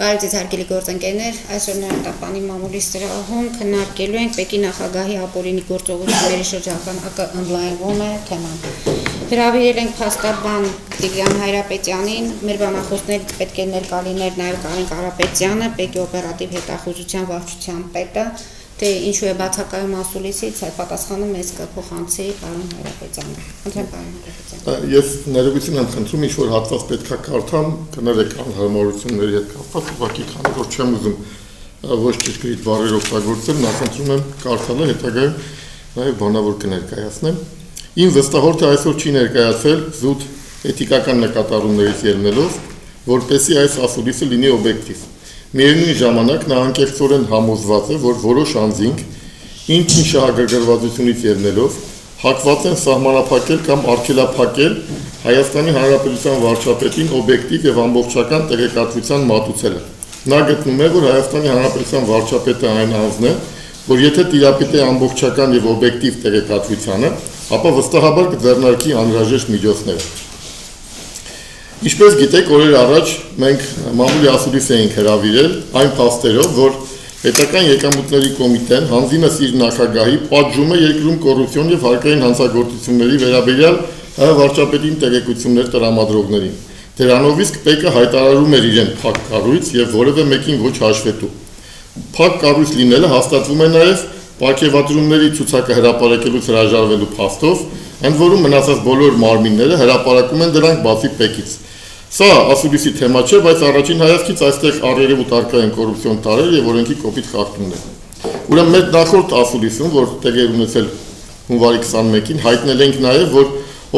Բարև ձեզ հարգելի գործընկերներ, այսօր Նորատապանի մամուլի սրահում քննարկելու ենք Պեկի նախագահի ապօրինի գործողությունների շրջանակը ընդլայնվում է թեման։ Հրավիրել ենք փաստաբան Տիգրան Հայրապետյանին, մեր բանախոսներից պետք է ներկա լիներ նաև Կարեն Կարապետյանը, Պեկի օպերատիվ հետախուզության վարչության պետը, թե ինչու է բացակայում ասուլիսից, պատասխանը մեզ կփոխանցի պարոն Հայրապետյանը։ Խնդրեմ պարոն Հայրապետյան։ Ես ներողություն եմ խնդրում, ինչ որ հատված պետք է կարդամ, կներեք անհարմարությունների հետ կապված, ուղղակի քանի որ չեմ ուզում ոչ ճշգրիտ բառեր օգտագործել, նախընտրում եմ կարդալը, հետագայում նաև բանավոր կներկայացնեմ։ Իմ վստահորդը այսօր չի ներկայացել զուտ էթիկական նկատառումներից ելնելով, որպեսզի այս ասուլիսը լինի օբյեկտիվ։ Միևնույն ժամանակ նա անկեղծորեն համոզված է, որ որոշ անձինք, ինչ-ինչ շահագրգռվածությունից ելնելով, հակված են սահմանափակել կամ արգելափակել Հայաստանի Հանրապետության վարչապետին օբյեկտիվ եւ ամբողջական տեղեկատվության մատուցելը։ Նա գտնում է, որ Հայաստանի Հանրապետության վարչապետը այն անձն է, որ եթե տիրապետի ամբողջական եւ օբյեկտիվ տեղեկատվությանը, ապա վստահաբար կձեռնարկի անհրաժեշտ միջոցներ։ Ինչպես գիտեք, օրեր առաջ մենք մամուլի ասուլիս էինք հրավիրել այն փաստերով, որ Պետական եկամուտների կոմիտեն հանձինս իր նախագահի պատժում է երկրում կոռուպցիոն եւ հարկային հանցագործությունների վերաբերյալ հայ վարչապետին տեղեկություններ տրամադրողներին։ Դրանով իսկ ՊԵԿ-ը հայտարարում էր իրեն փակ կառույց եւ որևէ մեկին ոչ հաշվետու։ Փակ կառույց լինելը հաստատվում է նաեւ պարգևատրումների ցուցակը հրապարակելուց հրաժարվելու փաստով, ընդ որում մնացած բոլոր մարմինները հրապարակում են դրանք բացի ՊԵԿ-ից։ Սա ասուլիսի թեմա չէ, բայց առաջին հայացքից այստեղ առերևույթ առկա են կոռուպցիոն տարրեր եւ օրենքի կոպիտ խախտումներ։ Ուրեմն մեր նախորդ ասուլիսում, որ տեղի էր ունեցել հունվարի 21-ին, հայտնել ենք նաեւ, որ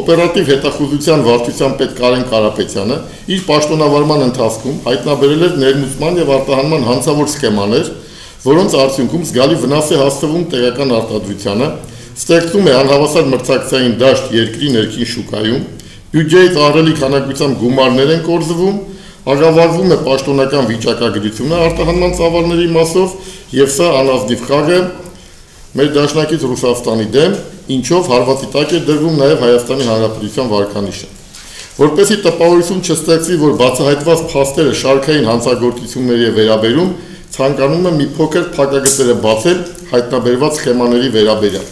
օպերատիվ հետախուզության վարչության պետ Կարեն Կարապետյանը իր պաշտոնավարման ընթացքում հայտնաբերել էր ներմուծման եւ արտահանման հանցավոր սխեմաներ, որոնց արդյունքում զգալի վնաս է հասցվում տեղական արտադրությանը, ստեղծում է անհավասար մրցակցային դաշտ երկրի ներքին շուկայում, բյուջեից ահռելի քանակությամբ գումարներ են կորզվում, աղավաղվում է պաշտոնական վիճակագրությունը արտահանման ծավալների մասով եւ սա անազնիվ խաղ է մեր դաշնակից Ռուսաստանի դեմ, ինչով հարվածի տակ է դրվում նաեւ Հայաստանի Հանրապետության վարկանիշը։ Որպեսզի տպավորություն չստեղծվի, որ բացահայտված փաստերը շարքային հանցագործությունների է վերաբերում, ցանկանում եմ մի փոքր փակագծերը բացել հայտնաբերված սխեմաների վերաբերյալ։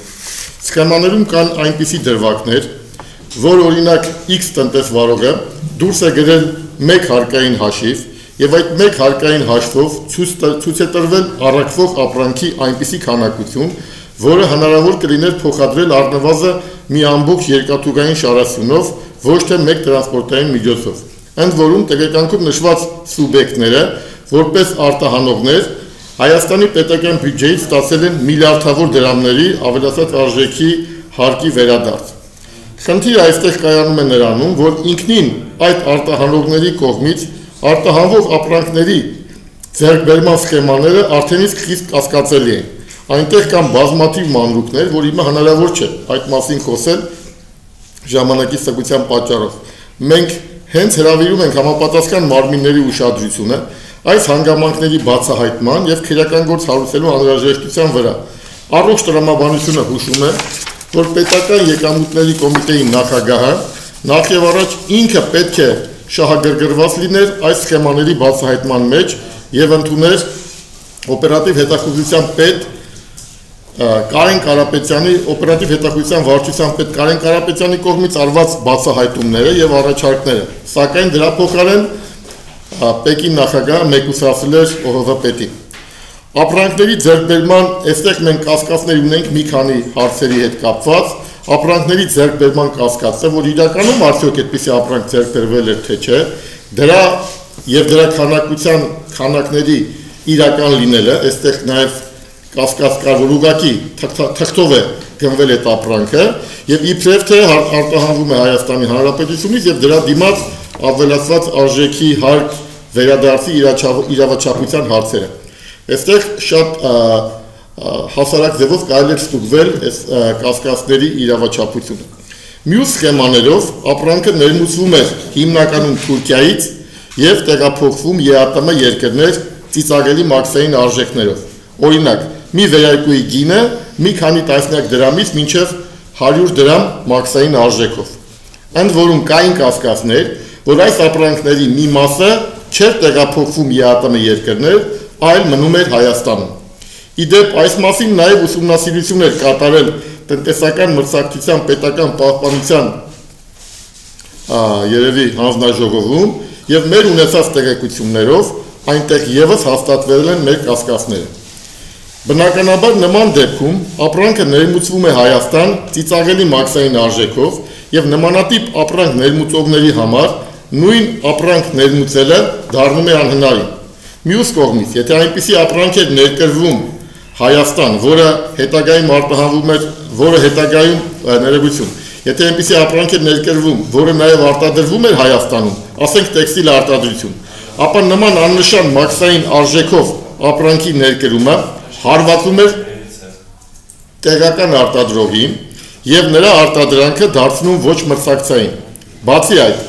Սխեմաներում կան այնպիսի դրվագներ, որ օրինակ X տնտեսվարողը դուրս է գրել 1 հարկային հաշիվ եւ այդ 1 հարկային հաշվով ցույց է տրվել առաքվող ապրանքի այնպիսի քանակություն, որը հնարավոր կլիներ փոխադրել առնվազն մի ամբողջ երկաթուղային շարասյունով, ոչ թե 1 տրանսպորտային միջոցով։ Ընդ որում տեղեկանքում նշված սուբյեկտները, որպես արտահանողներ, Հայաստանի պետական բյուջեից ստացել են միլիարդավոր դրամների ավելացած արժեքի հարկի վերադարձ։ Խնդիրը այստեղ կայանում է նրանում, որ ինքնին այդ արտահանողների կողմից արտահանվող ապրանքների ձեռքբերման սխեմաները արդեն իսկ խիստ կասկածելի են։ Այնտեղ կան բազմաթիվ մանրուքներ, որ հիմա հնարավոր չէ այդ մասին խոսել ժամանակի սղության պատճառով։ Մենք հենց հրավիրում ենք համապատասխան մարմինների ուշադրությունը այս հանգամանքների բացահայտման եւ քրեական գործ հարուցելու անհրաժեշտության վրա։ Առողջ տրամաբանությունը հուշում է, որ պետական եկամուտների կոմիտեի նախագահը նախ եւ առաջ ինքը պետք է շահագրգռված լիներ այս սխեմաների բացահայտման մեջ եւ ընդուներ օպերատիվ հետախուզության պետ Կարեն Կարապետյանի օպերատիվ հետախուզության վարչության պետ Կարեն Կարապետյանի կողմից արված բացահայտումները եւ առաջարկները, սակայն դրա փոխարեն ՊԵԿ-ի նախագահը մեկուսացրել էր ՕՀՎ-պետին։ Ապրանքների ձեռքբերման, այստեղ մենք կասկածներ ունենք մի քանի հարցերի հետ կապված, ապրանքների ձեռքբերման կասկածը, որ իրականում արդյոք այդպիսի ապրանք ձեռքբերվել էր թե չէ, դրա եւ դրա քանակության քանակների իրական լինելը, այստեղ նաեւ կասկած կար, որ ուղղակի թղթով է գնվել այդ ապրանքը եւ իբրև թե արտահանվում է Հայաստանի Հանրապետությունից եւ դրա դիմաց ավելացված արժեքի հարկ վերադարձի իրավաչափության հարցերը։ Այստեղ շատ հասարակ ձևով կարելի է ստուգվել այս կասկածների իրավաչափությունը։ Մյուս սխեմաներով ապրանքը ներմուծվում է հիմնականում Թուրքիայից եւ տեղափոխվում ԵԱՏՄ երկրներ ծիծաղելի մաքսային արժեքներով։ Օրինակ, մի վերարկուի գինը մի քանի տասնյակ դրամից մինչև 100 դրամ մաքսային արժեքով։ Ընդ որում կային կասկածներ, որ այս ապրանքների մի մասը չէր տեղափոխվում ԵԱՏՄ երկրներ, այլ մնում էր Հայաստանում։ Իդեպ այս մասին նաև ուսումնասիրություն էր կատարել տնտեսական մրցակցության պետական պահպանության երևի հանձնաժողովում եւ մեր ունեցած տեղեկություններով այնտեղ եւս հաստատվել են մեր կասկածները։ Բնականաբար նման դեպքում ապրանքը ներմուծվում է Հայաստան ծիծաղելի մաքսային արժեքով եւ նմանատիպ ապրանք ներմուծողների համար նույն ապրանք ներմուծելը դառնում է անհնարին։ Մյուս կողմից, եթե այնպիսի ապրանք է ներկրվում Հայաստան, որը հետագայում արտահանվում էր, որը հետագայում ներեգություն, եթե այնպիսի ապրանք է ներկրվում, որը նաև արտադրվում էր Հայաստանում, ասենք տեքստիլ արտադրություն, ապա նման աննշան մաքսային արժեքով ապրանքի ներկրումը հարվածում էր տեղական արտադրողին եւ նրա արտադրանքը դարձնում ոչ մրցակցային։ Բացի այդ,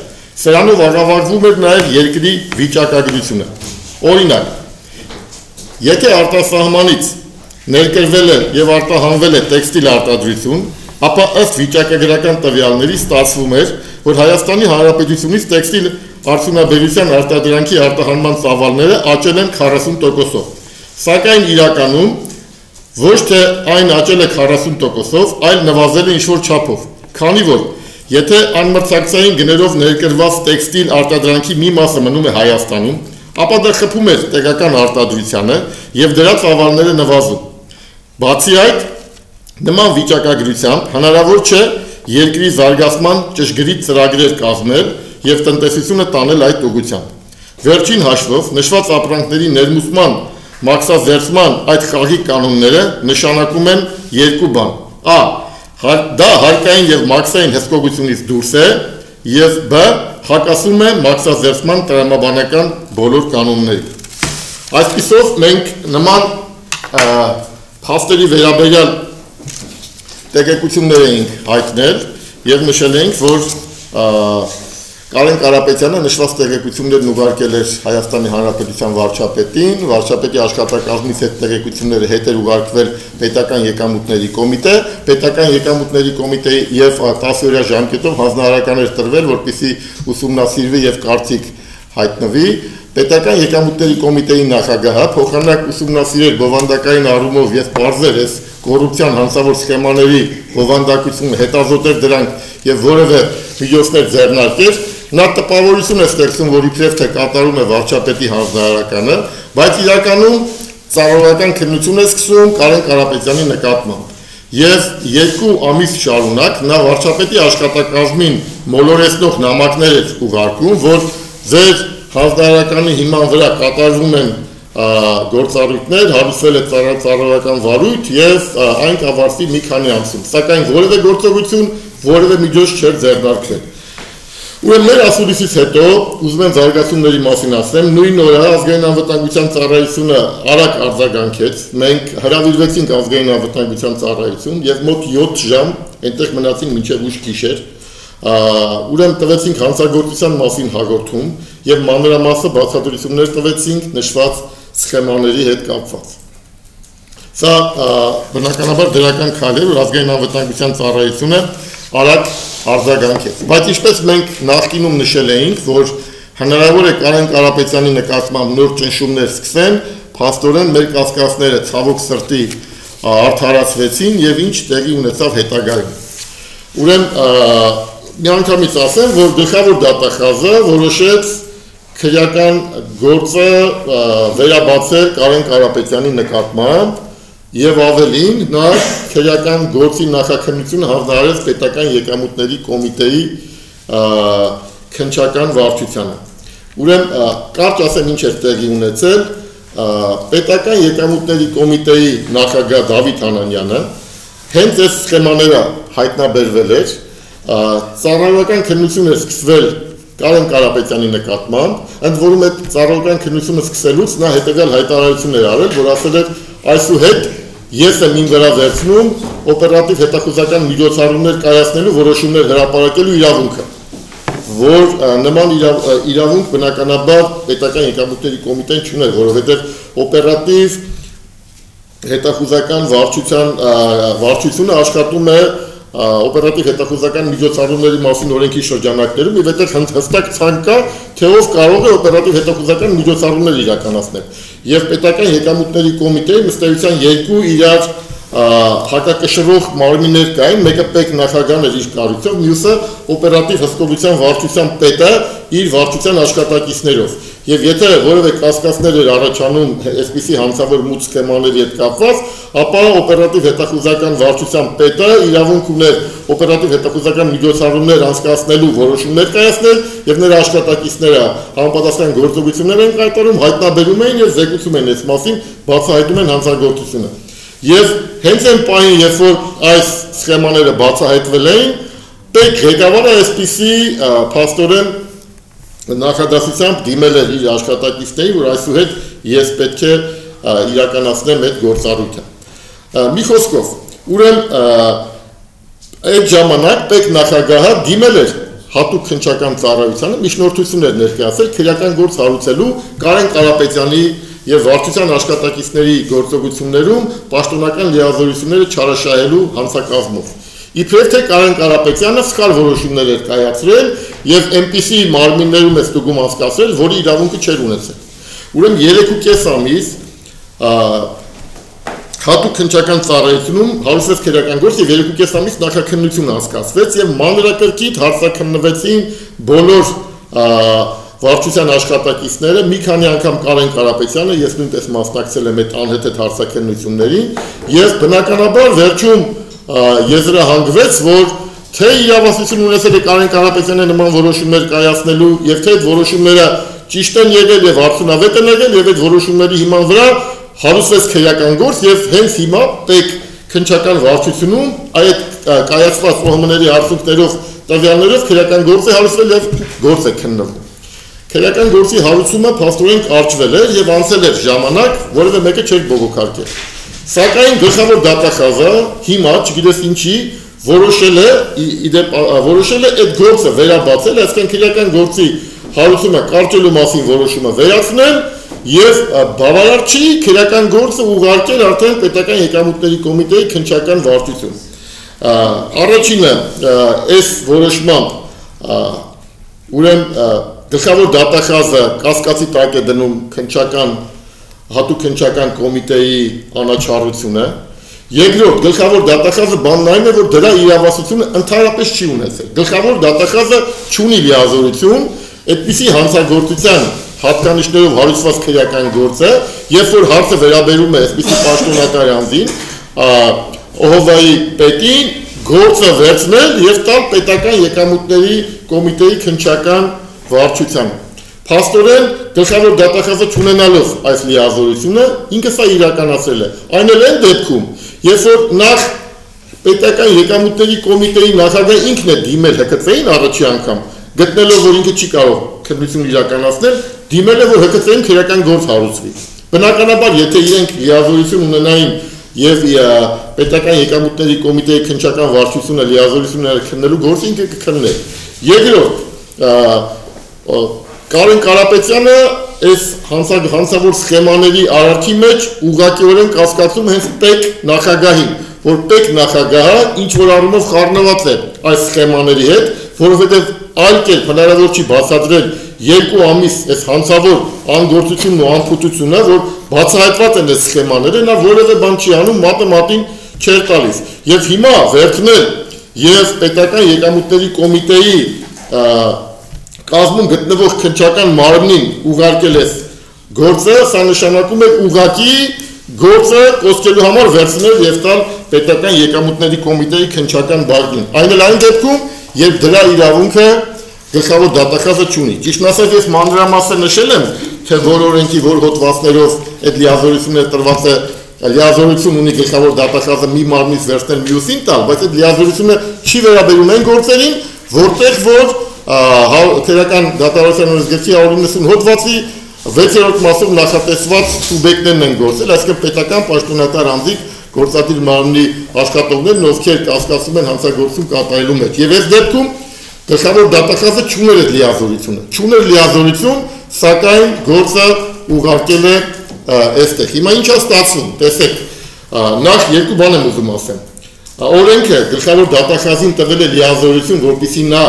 սրանով աղավաղվում էր նաև երկրի վիճակագրությունը։ Օրինակ, եթե արտասահմանից ներկրվել է եւ արտահանվել է տեքստիլ արտադրություն, ապա ըստ վիճակագրական տվյալների ստացվում էր, որ Հայաստանի Հանրապետությունից տեքստիլ արդյունաբերության արտադրանքի արտահանման ծավալները աճել են 40%-ով։ Սակայն իրականում ոչ թե այն աճել է 40%-ով, այլ նվազել է ինչ-որ չափով, քանի որ եթե անմրցակցային գներով ներկրված տեքստիլ արտադրանքի մի մասը մնում է Հայաստանում, ապա դա խփում էր տեղական արտադրությանը եւ դրա ծավալները նվազում։ Բացի այդ, նման վիճակագրությամբ հնարավոր չէ երկրի զարգացման ճշգրիտ ծրագրեր կազմել եւ տնտեսությունը տանել այդ ուղղությամբ։ Վերջին հաշվով նշված ապրանքների ներմուծման, մաքսազերծման այդ խաղի կանոնները նշանակում են երկու բան. Ա. Դա հարկային եւ մաքսային հսկողությունից դուրս է եւ Բ. հակասում է մաքսազերծման տրամաբանական բոլոր կանոններին։ Այսպիսով մենք նման փաստերի վերաբերյալ տեղեկություններ էինք հայտնել եւ նշել էինք, որ Կարեն Կարապետյանը նշված տեղեկություններն ուղարկել էր Հայաստանի Հանրապետության վարչապետին, վարչապետի աշխատակազմից այդ տեղեկությունները հետ էր ուղարկվել Պետական եկամուտների կոմիտե, Պետական եկամուտների կոմիտեի եւ 10-օրյա ժամկետով հանձնարարական էր տրվել, որպեսզի ուսումնասիրվի եւ կարծիք հայտնվի։ Պետական եկամուտների կոմիտեի նախագահը փոխանակ ուսումնասիրել բովանդակային առումով եւ բարձր է կոռուպցիան հանցավոր սխեմաների բովանդակությունը, հետազոտել դրանք եւ որևէ միջոցներ ձեռնարկել, նա տպավորություն է ստեղծում, որ իբրև թե կատարում է վարչապետի հանձնարարականը, բայց իրականում ծառայական քննություն է սկսում Կարեն Կարապետյանի նկատմամբ։ Եվ 2 ամիս շարունակ նա վարչապետի աշխատակազմին մոլորեցնող նամակներ է ուղարկում, որ ձեր հանձնարարականի հիման վրա կատարվում են գործառույթներ, հարուցվել է ծառայական վարույթ եւ այն կավարտվի մի քանի ամսում, սակայն որևէ գործողություն, որևէ միջոց չէր ձեռնարկվել։ Ուրեմն մեր ասուլիսից հետո ուզում եմ զարգացումների մասին ասեմ, նույն օրը ազգային անվտանգության ծառայությունը արագ արձագանքեց, մենք հրավիրվեցինք ազգային անվտանգության ծառայություն եւ մոտ 7 ժամ այնտեղ մնացինք մինչեւ ուշ գիշեր։ Ուրեմն տվեցինք հանցագործության մասին հաղորդում եւ մանրամասը բացատրություններ տվեցինք նշված սխեմաների հետ կապված։ Սա բնականաբար դրական քայլ է, որ ազգային անվտանգության ծառայությունը արագ արձագանքեց։ Բայց ինչպես մենք նախկինում նշել էինք, որ հնարավոր է Կարեն Կարապետյանի նկատմամբ նոր ճնշումներ սկսեն, փաստորեն մեր կասկածները ցավոք սրտի արդարացվեցին եւ ինչ տեղի ունեցավ հետագայում։ Ուրեմն միանգամից ասեմ, որ գլխավոր դատախազը որոշեց քրեական գործը վերաբացել Կարեն Կարապետյանի նկատմամբ եւ ավելին նա քրեական գործի նախաքննությունը հանձնարարեց Պետական եկամուտների կոմիտեի քննչական վարչությանը։ Ուրեմն կարճ ասեմ ինչ էր տեղի ունեցել, Պետական եկամուտների կոմիտեի նախագահ Դավիթ Անանյանը հենց այս սխեմաները հայտնաբերվել էր, ծառայական քննություն էր սկսվել Կարեն Կարապետյանի նկատմամբ, ընդ որում այդ ծառայական քննությունը սկսելուց նա հետևյալ հայտարարություն էր արել, որ ասել էր այսուհետ ես եմ իմ վրա վերցնում օպերատիվ հետախուզական միջոցառումներ կայացնելու որոշումներ հրապարակելու իրավունքը, որ նման իրավունք բնականաբար Պետական եկամուտների կոմիտեն չուներ, որովհետև օպերատիվ հետախուզական վարչությունը աշխատում է օպերատիվ հետախուզական միջոցառումների մասին օրենքի շրջանակներում եւ այդտեղ հստակ ցանկ կա, թե ով կարող է օպերատիվ հետախուզական միջոցառումներ իրականացնել։ Եվ պետական եկամուտների կոմիտեի ըստ էության երկու իրար հակակշռող մարմիններ կային, մեկը պետ նախագահն էր իր կառույցով, մյուսը օպերատիվ հսկողության վարչության պետը իր վարչության աշխատակիցներով։ Եվ եթե որևէ կասկածներ էր առաջանում այսպիսի հանցավոր մուտք սխեմաների հետ կապված, ապա օպերատիվ հետախուզական վարչության պետը իրավունք ուներ օպերատիվ հետախուզական միջոցառումներ անցկացնելու որոշումներ կայացնել եւ նրա աշխատակիցները համապատասխան գործողություններ են կատարում, հայտնաբերում են եւ զեկուցում են այս մասին, բացահայտում են հանցագործությունը։ Եվ հենց այն պահին, երբ որ այս սխեմաները բացահայտվել էին, պետք ղեկավարը այսպիսի փաստորեն նախադասությամբ դիմել էր իր աշխատակիցներին, որ այսուհետ ես պետք է իրականացնեմ այդ գործառույթը։ Մի խոսքով, ուրեմն այդ ժամանակ պետք նախագահը դիմել էր հատուկ քննչական ծառայությանը, միջնորդություններ ներկայացել քրեական գործ հարուցելու Կարեն Կարապետյանի եւ վարչության աշխատակիցների գործողություններում պաշտոնական լիազորությունները չարաշահելու հանցակազմով։ Իբրև թե Կարեն Կարապետյանը սխալ որոշումներ էր կայացրել եւ այնպիսի մարմիններում է ստուգում անցկացրել, որի իրավունքը չէր ունեցել։ Ուրեմն 3.5 ամիս հատուկ քննչական ծառայությունում հարուցվեց քրեական գործ եւ 2.5 ամիս նախաքննություն անցկացվեց եւ մանրակրկիտ հարցաքննվեցին բոլոր վարչության աշխատակիցները, մի քանի անգամ Կարեն Կարապետյանը, ես նույնպես մասնակցել եմ այդ անհեթեթ հարցաքննություններին եւ բնականաբար վերջում եզրահանգվեց, որ թե իրավասություն ունեցել է Կարեն Կարապետյանը նման որոշումներ կայացնելու եւ թե այդ որոշումները ճիշտ են եղել եւ արդյունավետ են եղել եւ այդ որոշումների հիման վրա հարուցվեց քրեական գործ եւ հենց հիմա պետք քննչական վարչությունում այդ կայացված ՕՀՄ-ների արդյունքներով տվյալներով քրեական գործ է հարուցվել եւ գործ է քննվում։ Քրեական գործի հարուցումը փաստորեն կարճվել էր եւ անցել էր ժամանակ, որևէ մեկը չէր բողոքարկել։ Սակայն գլխավոր դատախազը հիմա, չգիտես ինչի, որոշել է այդ գործը վերաբացել, այսինքն քրեական գործի հարուցումը կարճելու մասին որոշումը վերացնել եւ բավարար չի քրեական գործը ուղարկել արդեն պետական եկամուտների կոմիտեի քննչական վարչություն։ Առաջինը այս որոշմամբ ուրեմն գլխավոր դատախազը կասկածի տակ է դնում հատուկ քննչական կոմիտեի անաչառությունը։ Երկրորդ, գլխավոր դատախազը բանն այն է, որ դրա իրավասությունը ընդհանրապես չի ունեցել։ Գլխավոր դատախազը չունի լիազորություն այդպիսի հանցագործության հատկանիշներով հարուցված քրեական գործը, երբ որ հարցը վերաբերում է այսպիսի պաշտոնատար անձին, ՕՀՎ-ի պետին գործը վերցնել եւ տալ պետական եկամուտների կոմիտեի քննչական վարչությանը։ Փաստորեն գլխավոր դատախազը չունենալով այս լիազորությունը ինքը սա իրականացրել է։ Այն էլ այն դեպքում, երբ որ նախ պետական եկամուտների կոմիտեի նախագահը ինքն է դիմել ՀԿՑ-ին առաջի անգամ, գտնելով որ ինքը չի կարող քննություն իրականացնել, դիմել է որ ՀԿՑ-ին քրեական գործ հարուցվի։ Բնականաբար, եթե իրենք լիազորություն ունենային եւ պետական եկամուտների կոմիտեի քննչական վարչությունը լիազորությունները քննելու գործը ինքը կքններ։ Երկրորդ, Կարեն Կարապետյանը այս հանցավոր սխեմաների արարքի մեջ ուղղակիորեն կասկածում հենց պետ նախագահին, որ պետ նախագահը ինչ որ առումով խառնված է այս սխեմաների հետ, որովհետև այլ կերպ հնարավոր չի բացատրել 2 ամիս այս հանցավոր անգործությունն ու անփութությունը, որ բացահայտված են այս սխեմաները, նա որևէ բան չի անում, մատը մատին չէր տալիս։ Եվ հիմա վերցնել եւ պետական եկամուտների կոմիտեի կազմում գտնվող քննչական մարմնին ուղարկել է գործը, սա նշանակում է ուղղակի գործը կոստելու համար վերցնել եւ տալ պետական եկամուտների կոմիտեի քննչական բաժնին։ Այն էլ այն դեպքում, երբ դրա իրավունքը գլխավոր դատախազը չունի։ Ճիշտն ասած, ես մանրամասը նշել եմ, թե որ օրենքի որ հոդվածներով այդ լիազորությունները տրված է, լիազորություն ունի գլխավոր դատախազը մի մարմնից վերցնել մյուսին տալ, բայց այդ լիազորությունը չի վերաբերում այն գործերին, որտեղ որ քրեական դատարանության օրենսգրքի 190 հոդվածի 6-րդ մասով նախատեսված սուբյեկտներն են գործել, այսինքն պետական պաշտոնատար անձիկ գործադիր մարմնի աշխատողներն, ովքեր կասկածում են հանցագործություն կատարելու մեջ։ Եվ այս դեպքում գլխավոր դատախազը չուներ այդ լիազորությունը, չուներ լիազորություն, սակայն գործը ուղարկել է այստեղ։ Հիմա ինչ է ստացվում, տեսեք, նախ երկու բան եմ ուզում ասեմ։ օրենքը գլխավոր դատախազին տվել է լիազորություն, որպեսզի նա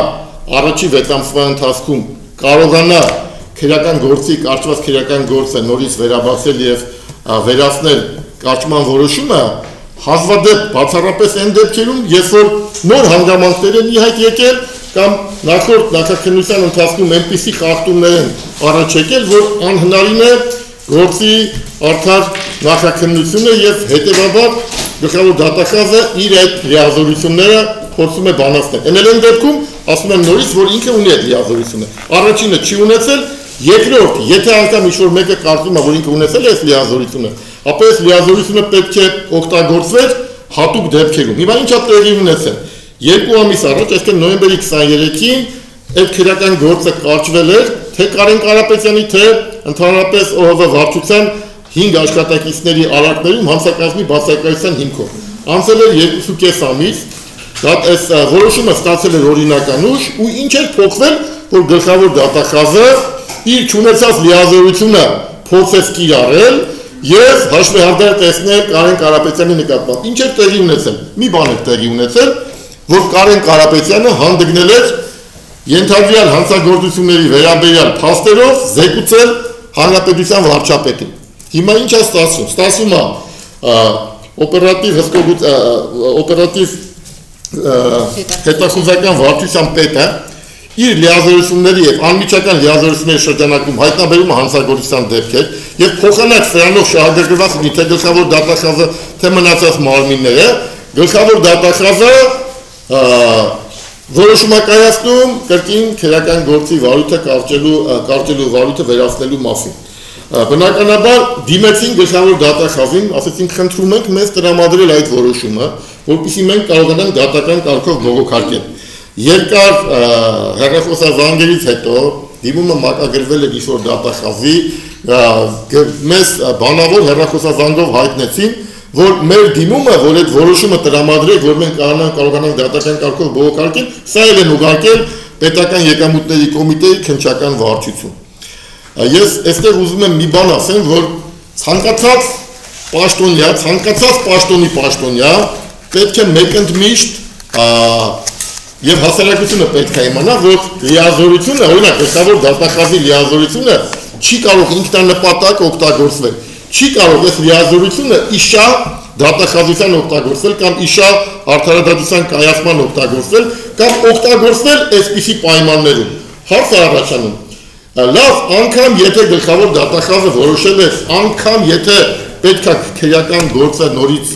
առաջի 6 ամսվա ընթացքում կարողանա քրեական գործի կարճված քրեական գործը նորից վերաբացել եւ վերացնել կարճման որոշումը հազվադեպ բացառապես այն դեպքերում, երբ որ նոր հանգամանքներ են ի հայտ եկել կամ նախորդ նախաքննության ընթացքում այնպիսի խախտումներ են առաջ եկել, որ անհնարին է գործի արդար նախաքննությունը եւ հետեւաբար գլխավոր դատախազը իր այդ լիազորությունները փորձում է բանացնել։ Այն էլ դեպքում ասում եմ նորից, որ ինքը ունի այդ լիազորությունը։ Առաջինը չի ունեցել, երկրորդ, եթե անգամ ինչ-որ մեկը կարծում է, որ ինքը ունեցել է այս լիազորությունը, ապա այս լիազորությունը պետք է օգտագործվեր հատուկ դեպքերում։ Հիմա ինչա տեղի ունեցել։ 2 ամիս առաջ, այսինքն նոյեմբերի 23-ին այդ քրեական գործը կարճվել էր թե Կարեն Կարապետյանի, թե ընդհանրապես ՕՀՎ վարչության 5 աշխատակիցների արարքներում հանցակազմի բացակայության հիմքով։ Անցել էր 2.5 ամիս, այս որոշումը ստացել էր օրինական ուժ ու ինչ էր փոխվել, որ գլխավոր դատախազը իր չունեցած լիազորությունը փոխեց կիրառել եւ հաշվեհարդար տեսնել Կարեն Կարապետյանի նկատմամբ։ Ինչ էր տեղի ունեցել։ Մի բան էր տեղի ունեցել, որ Կարեն Կարապետյանը հանդգնել էր ենթադրյալ հանցագործությունների վերաբերյալ փաստերով զեկուցել հանրապետության վարչապետին։ Հիմա ինչ է ստացվում։ Ստացվում է օպերատիվ հետախուզական վարչության պետը իր լիազորությունների եւ անմիջական լիազորությունների շրջանակում հայտնաբերում է հանցագործության դեպքեր եւ փոխանակ սրանով շահագրգռված ունի թե գլխավոր դատախազը թե մնացած մարմինները գլխավոր դատախազը որոշում է կայացնում կրկին քրեական գործի վարույթը կարճելու վարույթը վերացնելու մասին։ Բնականաբար դիմեցին գլխավոր դատախազին, ասեցին խնդրում ենք մեզ տրամադրել այդ որոշումը, որպեսզի մենք կարողանանք դատական կարգով բողոքարկել։ Երկար հեռախոսազանգերից հետո դիմումը մակագրվել էր ինչ-որ դատախազի, մեզ բանավոր հեռախոսազանգով հայտնեցին, որ մեր դիմումը, որ այդ որոշումը տրամադրեք, որ մենք կարողանանք դատական կարգով բողոքարկել, սա էլ են ուղարկել պետական եկամուտների կոմիտեի քննչական վարչություն։ Ես այստեղ ուզում եմ մի բան ասեմ, որ ցանկացած պաշտոնի պաշտոնյա պետք է մեկընդմիշտ եւ հասարակությունը պետք է իմանա, որ լիազորությունը, օրինակ գլխավոր դատախազի լիազորությունը չի կարող ինքնանպատակ օգտագործվել, չի կարող այս լիազորությունը իշա դատախազության օգտագործվել կամ իշա արդարադատության կայացման օգտագործվել կամ օգտագործվել այսպիսի պայմաններում։ Հարց է առաջանում. լավ, անգամ եթե գլխավոր դատախազը որոշել է, անգամ եթե պետք է քրեական գործը նորից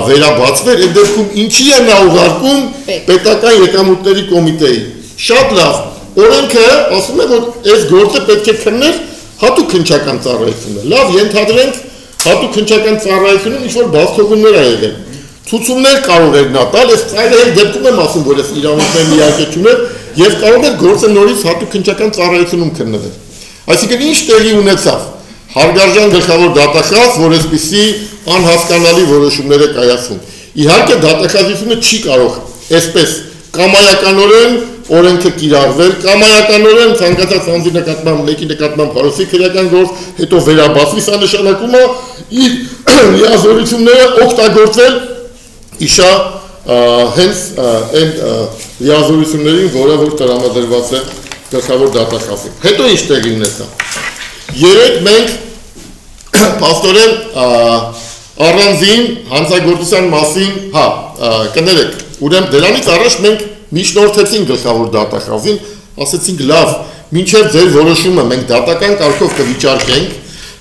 վերաբացվեր, այդ դեպքում ինչի է նա ուղարկում պետական եկամուտների կոմիտեի։ Շատ լավ, օրենքը ասում է, որ այս գործը պետք է քններ հատուկ քննչական ծառայությունը։ Լավ, ենթադրենք հատուկ քննչական ծառայությունում ինչ-որ բացթողումներ ա եղել։ Ցուցումներ կարող էր նա տալ, այս այլ դեպքում եմ ասում, որ այս իրավունքներն իհարկե չուներ եւ կարող էր գործը նորից հատուկ քննչական ծառայությունում քննվել։ Այսինքն ինչ տեղի ունեցավ։ Հարգարժան գլխավոր դատախազ, որ այսպիսի անհասկանալի որոշումներ է կայացում։ Իհարկե դատախազությունը չի կարող այսպես կամայականորեն օրենքը կիրառվել, կամայականորեն ցանկացած անձի նկատմամբ, մեկի նկատմամբ հարուսի քրեական գործ, հետո վերաբացվի, սա նշանակում է իր լիազորությունները օգտագործել իշա հենց այն լիազորություններին, որը որ տրամադրված է գլխավոր դատախազին։ Հետո ինչ տեղի ունեցավ։ Երեք մենք փաստորեն առանձին հանցագործության մասին, կներեք, ուրեմն դրանից առաջ մենք միջնորդեցին գլխավոր դատախազին, ասեցինք լավ, մինչև ձեր որոշումը մենք դատական կարգով կվիճարկենք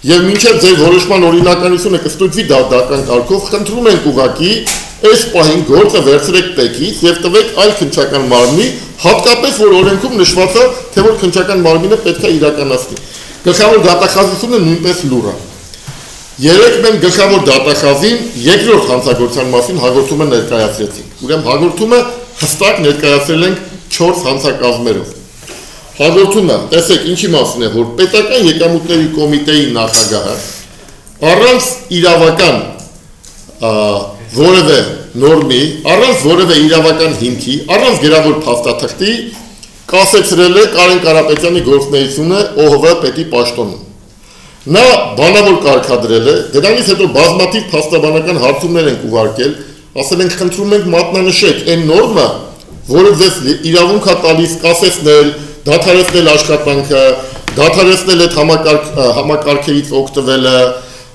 եւ մինչև ձեր որոշման օրինականությունը կստուգվի դատական կարգով, խնդրում ենք ուղղակի այս պահին գործը վերցրեք տեկից եւ տվեք այլ քննչական մարմնի, հատկապես որ օրենքում նշված է, թե որ քննչական մարմինը պետք է իրականացնի։ Գլխավոր դատախազությունը նույնպես լուր է։ Երեք մենք գլխավոր դատախազին երկրորդ հանցագործության մասին հաղորդումը ներկայացրեցինք։ Ուրեմն հաղորդումը հստակ ներկայացրել ենք 4 հանցակազմերով։ Հաղորդումը, տեսեք ինչի մասին է, որ պետական եկամուտների կոմիտեի նախագահը առանց իրավական որևէ նորմի, առանց որևէ իրավական հիմքի, առանց գրավոր փաստաթղթի կասեցրել է Կարեն Կարապետյանի գործունեությունը ՕՀՎ պետի պաշտոնում։ Նա բանավոր կարգադրել է, դրանից հետո բազմաթիվ փաստաբանական հարցումներ են ուղարկել, ասել ենք խնդրում ենք մատնանշեք այն նորմը, որը ձեզ իրավունք է տալիս կասեցնել, դադարեցնել աշխատանքը, դադարեցնել այդ համակարգերից օգտվելը,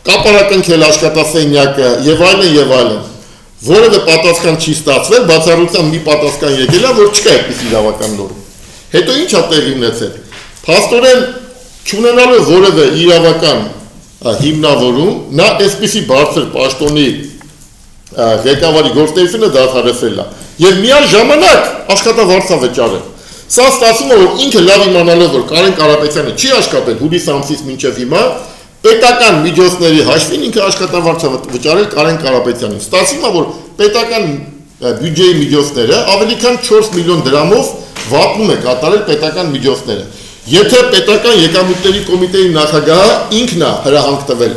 կապարակնքել աշխատասենյակը եւ այլն, որևէ պատասխան չի ստացվել, բացառությամբ մի պատասխան եկել է, որ չկա այդպես իրավական նորմ։ Հետո ինչ է տեղի ունեցել։ Փաստորեն չունենալով որևէ իրավական հիմնավորում, նա այսպիսի բարձր պաշտոնի ղեկավարի գործունեությունը դադարեցրել է եւ միաժամանակ աշխատավարձ վճարել։ Սա ստացվում է, որ ինքը լավ իմանալով, որ Կարեն Կարապետյանը չի աշխատել հուլիս ամսից մինչև հիմա, պետական միջոցների հաշվին ինքը աշխատավարձ վճարել Կարեն Կարապետյանին։ Ստացվում է, որ պետական բյուջեի միջոցները ավելի քան 4 միլիոն դրամով վատնում է կատարել պետական միջոցները։ Եթե պետական եկամուտների կոմիտեի նախագահը ինքն է հրահանգ տվել,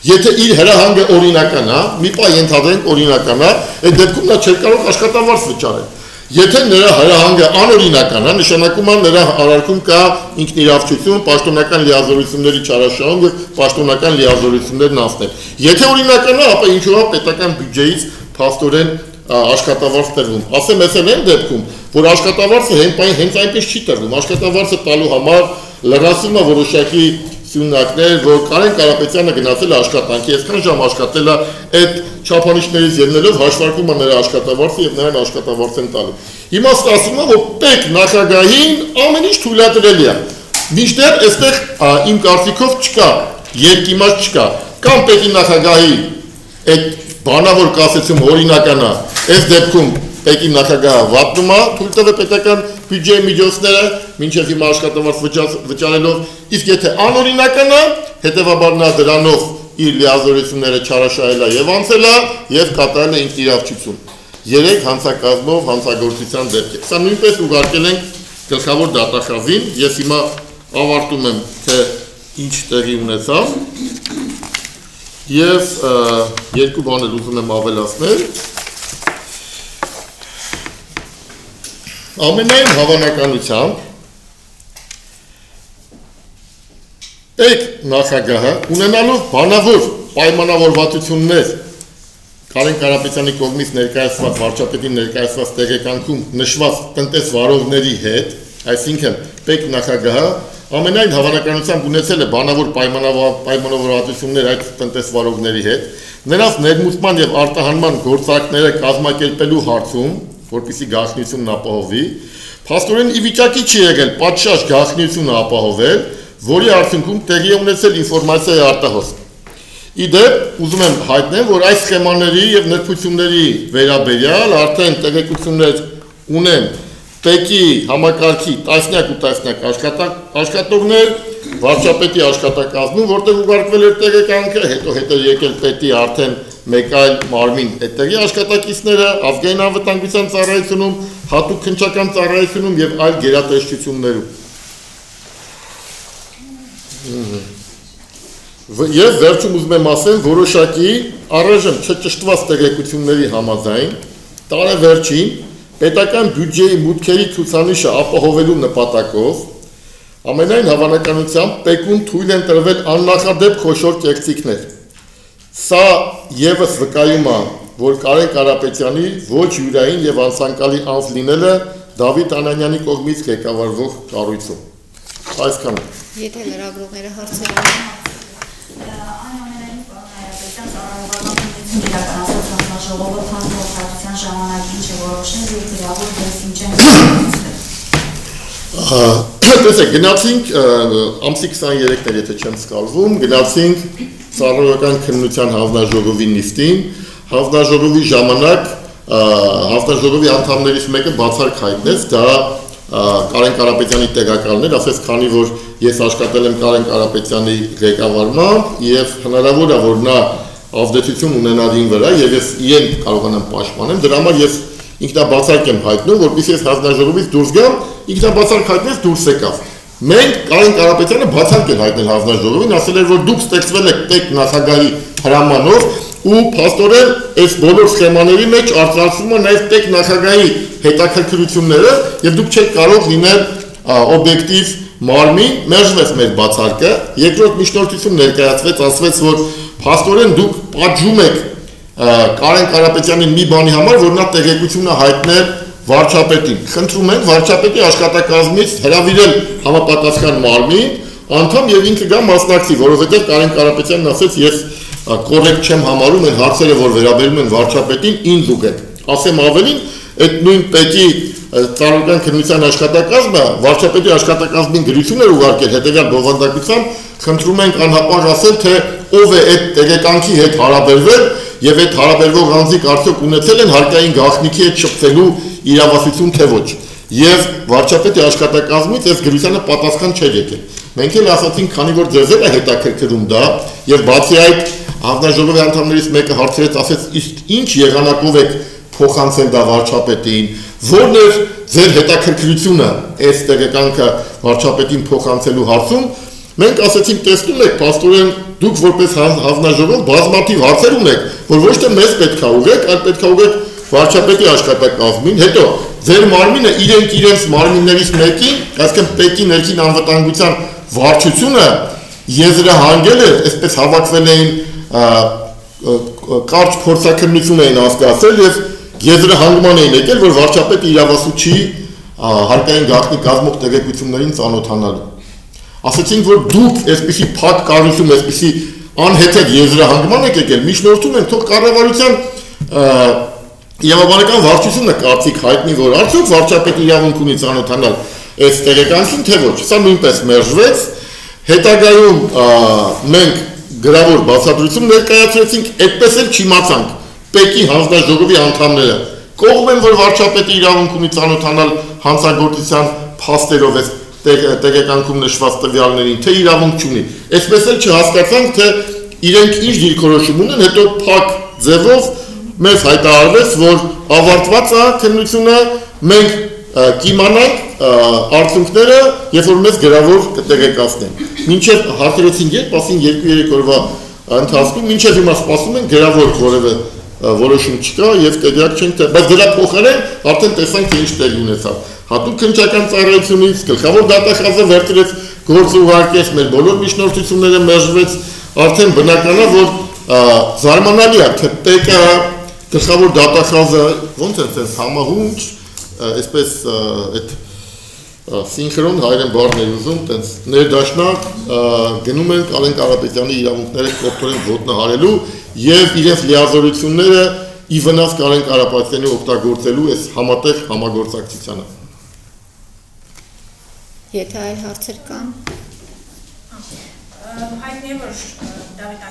եթե իր հրահանգը օրինական է, մի պահ ենթադրենք օրինական է, այդ դեպքում նա չէր կարող աշխատավարձ վճարել։ Եթե նրա հրահանգը անօրինական է, նշանակում է նրա արարքում կա ինքնիրավչություն, պաշտոնական լիազորությունների չարաշահում եւ պաշտոնական լիազորություններն անցնել։ Եթե օրինական է, ապա ինչու է պետական բյուջեից փաստորեն աշխատավարձ տրվում։ Ասեմ այսել այն դեպքում, որ աշխատավարձը հենց այնպես չի տրվում, աշխատավարձը տալու համար լրացում է որոշակի սյունակներ, որ Կարեն Կարապետյանը գնացել է աշխատանքի, այսքան ժամ աշխատել է, այդ չափանիշներից ելնելով հաշվարկում է նրա աշխատավարձը եւ նրան աշխատավարձ են տալու։ Հիմա ստացվում է, որ պետ նախագահին ամեն ինչ թույլատրելի է։ Մինչդեռ այստեղ իմ կարծիքով չկա, երկիմաց չկա, կամ պետի նախագահի այդ բանավոր կասեցում օրինական է, այս դեպքում պետի նախագահը վատնում է, թույլ տվել պետական բյուջեի միջոցները, մինչև հիմա աշխատավարձ վճարելով, իսկ եթե անօրինական է, հետևաբար նա դրանով իր լիազորությունները չարաշահել է եւ անցել է եւ կատարել է ինքնիրավչություն։ 3 հանցակազմով հանցագործության դեպքեր։ Սա նույնպես ուղարկել ենք գլխավոր դատախազին, ես հիմա ավարտում եմ, թե ինչ տեղի ունեցավ եւ երկու բան էլ ուզում եմ ավելացնել։ Ամենայն հավանականությամբ պետ նախագահը ունենալով բանավոր պայմանավորվածություններ Կարեն Կարապետյանի կողմից ներկայացված վարչապետի ներկայացված տեղեկանքում նշված տնտեսվարողների հետ, այսինքն պետ նախագահը ամենայն հավանականությամբ ունեցել է բանավոր պայմանավորվածություններ այդ տնտեսվարողների հետ, նրանց ներմուծման եւ արտահանման գործակները կազմակերպելու հարցում, որպեսզի գաղտնիությունն ապահովի, փաստորեն ի վիճակի չի եղել պատշաճ գաղտնիությունը ապահովել, որի արդյունքում տեղի է ունեցել ինֆորմացիայի արտահոսք։ Իդեպ, ուզում եմ հայտնել, որ այս սխեմաների եւ նրբությունների վերաբերյալ արդեն տեղեկություններ ունեն ՏԵԿ-ի համակարգի տասնյակ ու տասնյակ աշխատողներ, վարչապետի աշխատակազմում, որտեղ ուղարկվել էր տեղեկանքը, հետո եկել պետի արդեն մեկ այլ մարմին այդտեղի աշխատակիցները, ազգային անվտանգության ծառայությունում, հատուկ քննչական ծառայությունում եւ այլ գերատեսչություններում։ Եվ վերջում ուզում եմ ասել, որոշակի առայժմ չճշտված տեղեկությունների համաձայն տարեվերջին պետական բյուջեի մուտքերի ցուցանիշը ապահովելու նպատակով ամենայն հավանականությամբ ՊԵԿ-ում թույլ են տրվել աննախադեպ խոշոր կեղծիքներ։ Սա եւս վկայում է, որ Կարեն Կարապետյանի ոչ յուրային եւ անցանկալի անձ լինելը Դավիթ Անանյանի կողմից ղեկավարվող կառույցում։ Այսքանը։ Եթե լրագրողները հարցեր ունեն, հանձնաժողովության ժամանակ ինչ է որոշել եւ իրավունք դες ինչ են Տեսեք, գնացինք ամսի 23-ն էր, եթե չեմ սխալվում, գնացինք ծառայական քննության հանձնաժողովի նիստին, հանձնաժողովի ժամանակ հանձնաժողովի անդամներից մեկը բացառք հայտնեց, դա Կարեն Կարապետյանի տեղակալն էր, ասես քանի որ ես աշխատել եմ Կարեն Կարապետյանի ղեկավարմամբ եւ հնարավոր է որ նա ազդեցություն ունենալ ին վրա եւ ես իրեն կարողանամ պաշտպանեմ, դրա համար ես ինքնաբացարկ եմ հայտնում, որպեսզի ես հանձնաժողովից դուրս գամ, ինքնաբացարկ հայտնես դուրս եկավ։ Մենք Կարեն Կարապետյանը բացարկ են հայտնել հանձնաժողովին, ասել էր որ դուք ստեղծվել եք ՏԵԿ նախագահի հրամանով ու փաստորեն այս բոլոր սխեմաների մեջ արտացվում է նաեւ ՏԵԿ նախագահի հետաքրքրությունները եւ դուք չեք կարող լինել օբյեկտիվ մարմին, մերժվեց մեր բացարկը, երկրորդ միջնորդություն ներկայացվեց, ասվեց որ փաստորեն դուք պատժում եք Կարեն Կարապետյանի մի բանի համար, որ նա տեղեկությունը հայտներ վարչապետին։ Խնդրում ենք վարչապետի աշխատակազմից հրավիրել համապատասխան մարմին, անդամ եւ ինքը գա մասնակցի, որովհետեւ Կարեն Կարապետյանն ասեց, ես կորեկտ չեմ համարում այն հարցերը, որ վերաբերում են վարչապետին, ինձ ուղղեք։ Ասեմ ավելին, այդ նույն պետի ծառայական քննության աշխատակազմը վարչապետի աշխատակազմին գրություն էր ուղարկել հետեւյալ բովանդակությամբ, խնդրում ենք անհապաղ ասել, թե ով է այդ տեղեկանքի հետ հարաբերվել եւ այդ հարաբերվող անձիկ արդյոք ունեցել են հարկային գաղտնիքի հետ շփվելու իրավասություն թե ոչ։ Եվ վարչապետի աշխատակազմից այս գրությանը պատասխան չէր եկել։ Մենք էլ ասացինք, քանի որ ձեզ է հետաքրքրում դա, եւ բացի այդ հանձնաժողովի անդամներից մեկը հարցրեց, ասեց, իսկ ինչ եղանակով եք փոխանցել դա վարչապետին, որն էր ձեր հետաքրքրությունը այս տեղեկանքը վարչապետին փոխանցելու հարցում, մենք ասեցինք, տեսնում եք, պաստորեն դուք որպես հանձնաժողով բազմաթիվ հարցեր ունեք, որ ոչ թե մեզ պետք է ուղղեք, այլ պետք է ուղղեք վարչապետի աշխատակազմին, հետո ձեր մարմինը իրենց մարմիններից մեկին, այսինքն պետի ներքին անվտանգության վարչությունը եզրահանգել է, այսպես հավաքվել էին կարճ փորձաքննություն էին անցկացրել եւ եզրահանգման էին եկել, որ վարչապետը իրավասու չի հարկային գաղտնի կազմող տեղեկություններին ծանոթանալու։ Ասացինք, որ դուք այսպիսի փակ կառույցում, այսպիսի անհեթեթ եզրահանգման եք եկել, միջնորդում են, թող կառավարության իրավաբանական վարչությունը կարծիք հայտնի, որ արդյոք վարչապետը իրավունք ունի ծանոթանալ այս տեղեկանքին, թե ոչ։ Սա նույնպես մերժվեց, հետագայում մենք գրավոր բացատրություն ներկայացրեցինք, այդպես էլ չիմացանք ՊԵԿ-ի հանձնաժողովի անդամները կողմ են, որ վարչապետը իրավունք ունի ծանոթանալ հանցագործության փաստերով այս տեղեկանքում նշված տվյալներին, թե իրավունք չունի։ Այսպես էլ չհասկացանք, թե իրենք ինչ դիրքորոշում ունեն, հետո փակ ձևով մեզ հայտարարվեց, որ ավարտված է քննությունը, մենք կիմանանք արդյունքները, երբ որ մեզ գրավոր կտեղեկացնեն։ Մինչև հարցրեցին երբ, ասին 2-3 օրվա ընթացքում, մինչև հիմա սպասում են գրավոր որևէ որոշում չկա եւ տեղյակ չենք, բայց դրա փոխարեն արդեն տեսանք, թե ինչ տեղի ունեցավ։ Հատուկ քննչական ծառայությունից գլխավոր դատախազը վերցրեց գործ ուղարկեց, մեր բոլոր միջնորդությունները մերժվեց, արդեն բնական է, որ զարմանալի է, թե ՊԵԿ-ը գլխավոր դատախազը ոնց է ցես համահունչ, այսպես այդ սինխրոն հայերեն բառներ ուզում, տենց ներդաշնակ գնում են Կարեն Կարապետյանի իրավունքները կողքորեն ոտնահարելու եւ իրենց լիազորությունները ի վնաս Կարեն Կարապետյանի օգտագործելու այս համատեղ համագործակցությանը։ Եթե այլ հարցեր կան։ Հայտնի է, որ Դավիթ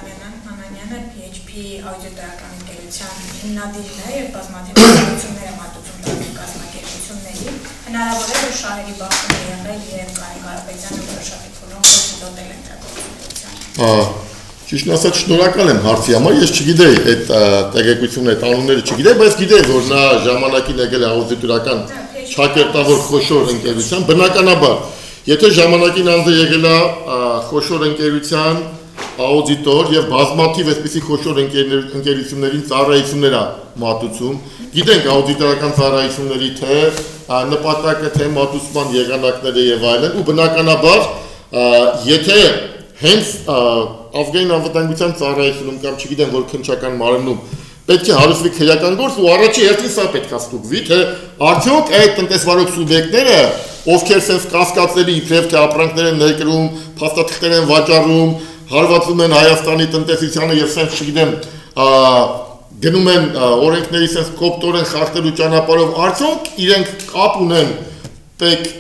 Անանյանը PHP աուդիտորական ընկերության հիմնադիրն է եւ բազմաթիվ գործողություններ է մատուցում տարբեր կազմակերպությունների։ Հնարավոր է, որ շահերի բախում է եղել եւ Կարեն Կարապետյանը որոշակի փուլով դոտել են գործողությանը։ Ճիշտն ասած շնորհակալ եմ հարցի համար, ես չգիտեի այդ տեղեկությունը, այդ անունները չգիտեի, բայց գիտեի, որ նա ժամանակին եկել է աուդիտորական չակերտավոր խոշոր ընկերության, բնականաբար, եթե ժամանակին անձը եկել է խոշոր ընկերության աուդիտոր եւ բազմաթիվ այսպիսի խոշոր ընկերություններին ծառայություններ է մատուցում, գիտենք աուդիտորական ծառայությունների թե նպատակը, թե մատուցման եղանակները եւ այլն, ու բնականաբար, եթե հենց ազգային անվտանգության ծառայությունում կամ չգիտեմ որ քննչական մարմնում պետք է հարուցվի քրեական գործ ու առաջի հերթին սա պետք է ստուգվի, թե արդյոք այդ տնտեսվարող սուբյեկտները, ովքեր sense կասկածելի իբրև թե ապրանքներ են ներկրում, փաստաթղթեր են վաճառում, հարվածում են Հայաստանի տնտեսությանը եւ sense չգիտեմ գնում են օրենքների sense կոպտորեն խախտելու ճանապարհով, արդյոք իրենք կապ ունեն ՊԵԿ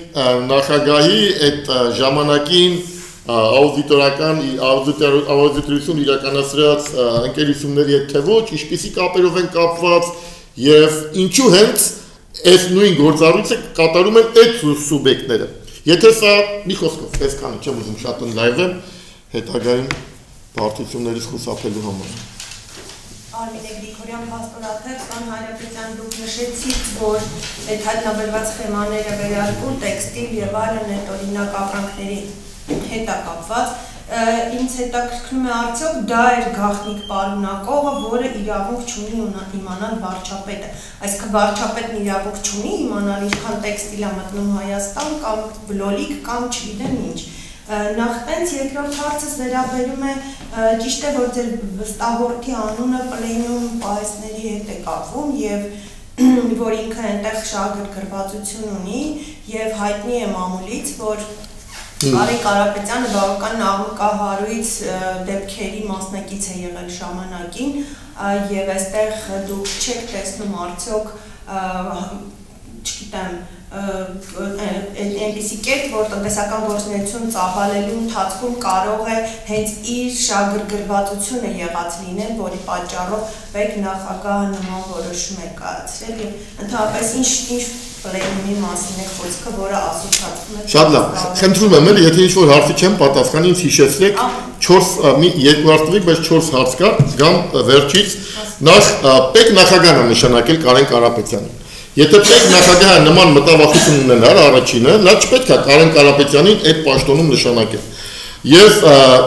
նախագահի այդ ժամանակին աուդիտորական աուդիտորություն իրականացրած ընկերությունների հետ թե ոչ, ինչպիսի կապերով են կապված եւ ինչու հենց այս նույն գործառույթը կատարում են այդ սուբյեկտները։ Եթե սա մի խոսքով, այսքանը չեմ ուզում շատ ընդլայնվեմ հետագայում բարդություններից խուսափելու համար։ Արմինե Գրիգորյան Պաստորաթերթ, Ան Հայրապետյան, դուք նշեցիք, որ այդ հայտնաբերված խեմաները վերարկուն, տեքստիլ եւ այլն այդ օրինակ ապրանքների հետ է կապված, ինձ հետաքրքրում է արդյոք դա էր գաղտնիք պարունակողը, որը իրավունք չունի իմանալ վարչապետը, այսինքն վարչապետն իրավունք չունի իմանալ ինչքան տեքստիլ է մտնում Հայաստան կամ բլոլիկ կամ չգիտեմ ինչ, Նախտենց երկրորդ հարցս վերաբերում է ճիշտ է, որ ձեր վստահորդի անունը պլենիում պահեստների հետ է կապվում եւ որ ինքը այնտեղ շահագրգռվածություն ունի եւ հայտնի է մամուլից, որ Արի Կարապետյանը բավական աղմկահարույց դեպքերի մասնակից է եղել ժամանակին եւ այստեղ դուք չեք տեսնում արդյոք չգիտեմ այնպիսի կերպ, որ տնտեսական գործունեություն ծավալելու ընթացքում կարող է հենց իր շահագրգռվածությունը եղած լինել, որի պատճառով պետք նախագահը նման որոշում է կայացրել եւ ընդհանրապես ինչ պլենումի մասին է խոսքը, որը ասոցացվում է։ Շատ լավ։ Խնդրում եմ, եթե ինչ-որ հարցի չեմ պատասխանի, ինձ հիշեցրեք 2 հարց տվեք, բայց 4 հարց կա, գամ վերջից։ Նախ պետք նախագահն է նշանակել Կարեն Կարապետյանին։ Եթե պետք նախագահը նման մտավախություն ունենար առաջինը, նա չպետք է Կարեն Կարապետյանին այդ պաշտոնում նշանակել։ Ես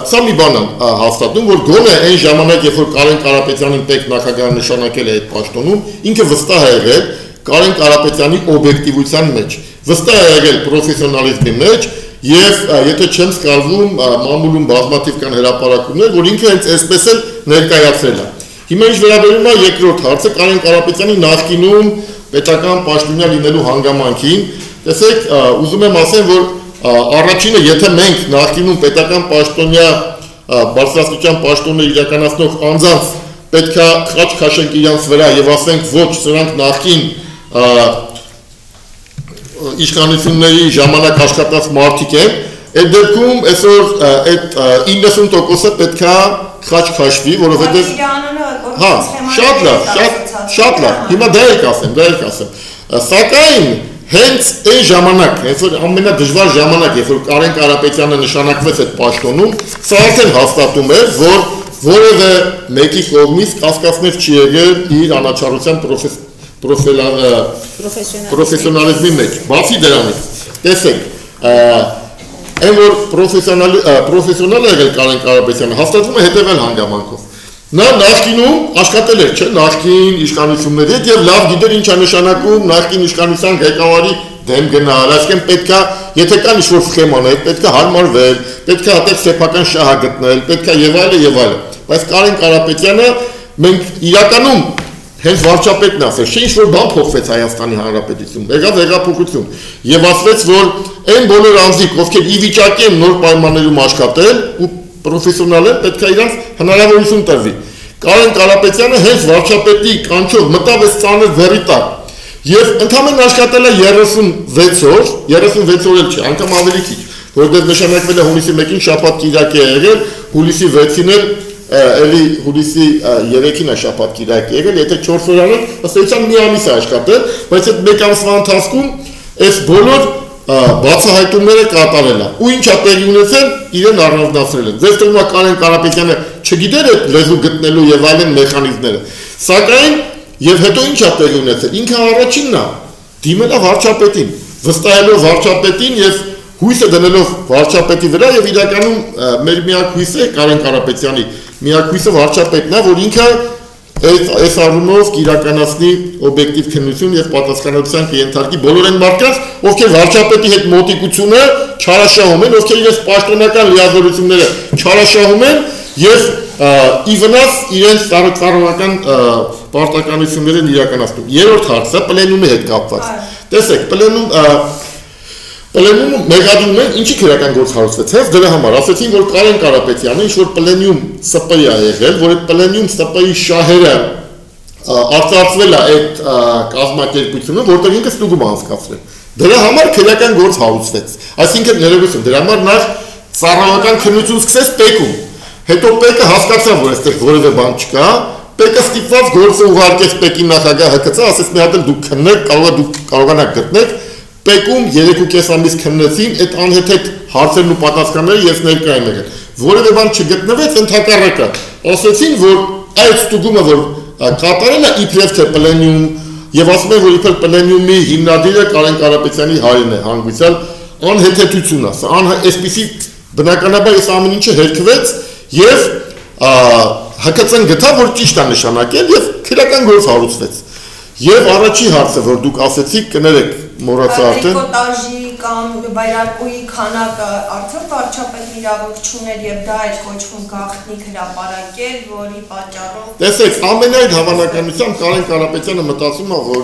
սա մի բան եմ հաստատում, որ գոնե այն ժամանակ, երբ որ Կարեն Կարապետյանին պետք նախագահը նշանակել է այդ պաշտոնում, ինքը վստահ է եղել Կարեն Կարապետյանի օբյեկտիվության մեջ, վստահ է եղել պրոֆեսիոնալիզմի մեջ եւ եթե չեմ սխալվում, մամուլում բազմաթիվ կան հրապարակումներ, որ ինքը հենց այսպես էլ ներկայացրել է։ Հիմա ինչ վերաբերում է երկրորդ հարցը Կարեն Կարապետյանի նախկինում պետական պաշտոնյա լինելու հանգամանքին, տեսեք, ուզում եմ ասեմ, որ առաջինը, եթե մենք նախկինում պետական պաշտոնյա բարձրաստիճան պաշտոններ իրականացնող անձանց պետք է խաչ քաշենք իրանց վրա եւ ասենք ոչ, սրանք նախկին իշխանությունների ժամանակ աշխատած մարդիկ են, այդ դեպքում այսօր այդ 90%-ը պետք է խաչ քաշվի, որովհետեւ հա, շատ լավ, հիմա դա եք ասեմ, սակայն հենց այն ժամանակ, հենց որ ամենադժվար ժամանակ, երբ որ Կարեն Կարապետյանը նշանակվեց այդ պաշտոնում, սա արդեն հաստատում է, որ որևէ մեկի կողմից կասկածներ չի եղել իր անաչառության պրոֆեսիոնալիզմի մեջ։ Բացի դրանից, տեսեք, այն որ պրոֆեսիոնալ է եղել Կարեն Կարապետյանը, հաստատվում է հետևյալ հանգամանքով։ Նա նախկինում աշխատել էր, չէ, նախկին իշխանությունների հետ եւ լավ գիտեր ինչ է նշանակում նախկին իշխանության ղեկավարի դեմ գնալ, այսինքն պետքա, եթե կան ինչ-որ սխեմաներ, պետքա հարմարվել, պետքա հատել սեփական շահը գտնել, պետքա եւ այլը, բայց Կարեն Կարապետյանը մենք իրականում հենց վարչապետն ասել, չէ ինչ-որ բան փոխվեց Հայաստանի Հանրապետությունում, եղավ հեղափոխություն եւ ասվեց, որ այն բոլոր անձիկ, ովքեր ի վիճակի են նոր պայմաններում աշխատել ու պրոֆեսիոնալ են, պետք է իրանց հնարավորություն տրվի։ Կարեն Կարապետյանը հենց վարչապետի կանչով մտավ այս ծանր վերի տակ եւ ընդամենը աշխատել է 36 օր, 36 օր էլ չէ, անգամ ավելի քիչ, որովհետեւ նշանակվել է հունիսի 1-ին շաբաթ կիրակ է եղել, հուլիսի 6-ին էլ էլի հուլիսի 3-ին է շաբաթ կիրակ եղել, եթե 4 օր անեն, ըստ էության մի ամիս է աշխատել, բայց այդ մեկ ամսվա ընթացքում այս բոլոր բացահայտումները կատարել է ու ինչա տեղի ունեցել իրեն առանձնացրել են ձեզ թվում է Կարեն Կարապետյանը չգիտեր այդ լեզու գտնելու եւ այլն մեխանիզմները սակայն եւ հետո ինչա տեղի ունեցել ինքը առաջինն է դիմել է վարչապետին վստահելով վարչապետին եւ հույսը դնելով վարչապետի վրա եւ իրականում մեր միակ հույսը Կարեն Կարապետյանի միակ հույսը վարչապետն է որ ինքը այս առումով կիրականացնի օբյեկտիվ քննություն եւ պատասխանատվության կենթարկի բոլոր այն մարդկանց, ովքեր վարչապետի հետ մոտիկությունը չարաշահում են, ովքեր իրենց պաշտոնական լիազորությունները չարաշահում են եւ ի վնաս իրենց ծառայական պարտականությունները են իրականացնում։ Երրորդ հարցը պլենումի հետ կապված։ Տեսեք, պլենումը մեղադրում են ինչի քրական գործ հարուցվեց, հենց դրա համար ասեցին, որ Կարեն Կարապետյանը ինչ որ պլենիում ՍՊ-ի է եղել, որ այդ պլենիում ՍՊ-ի շահերը արծարծվել է այդ կազմակերպությունը, որտեղ ինքը ստուգում անցկացրել։ Դրա համար քրական գործ հարուցվեց։ Այսինքն ներողություն, դրա համար նախ ծառայական քննություն սկսեց ՊԵԿ-ում։ Հետո ՊԵԿ-ը հասկացավ, որ այստեղ որևէ բան չկա, ՊԵԿ-ը ստիպված գործը ուղարկեց ՊԵԿ-ի նախագահ ՀԿՑ, ասեց մի հատ էլ դուք քննեք, կարողանաք գտնել ՊԵԿ-ում 3.5 ամիս քննեցին, այդ անհեթեթ հարցերն ու պատասխանները ես ներկա եմ եղել։ Որևէ բան չգտնվեց, ընդհակառակը ասեցին, որ այդ ստուգումը, որ կատարել է իբրև թե պլենիում, եւ ասում են, որ իբր պլենիումի հիմնադիրը Կարեն Կարապետյանի հայրն է, հանգուցյալ անհեթեթություն է, այսպիսի բնականաբար այս ամեն ինչը հերքվեց եւ ՀԿՑ-ն գտավ, որ ճիշտ է նշանակել եւ քրական գործ հարուցվեց։ Եվ առաջի հարցը, որ դուք ասեցիք, կներեք մոռացա արդեն։ Տրիկոտաժի կամ բայրարկուի քանակը արդյոք վարչապետն իրավունք չուներ եւ դա էր կոչվում գաղտնիք հրապարակել, որի պատճառով Տեսեք, ամենայն հավանականությամբ Կարեն Կարապետյանը մտածում է, որ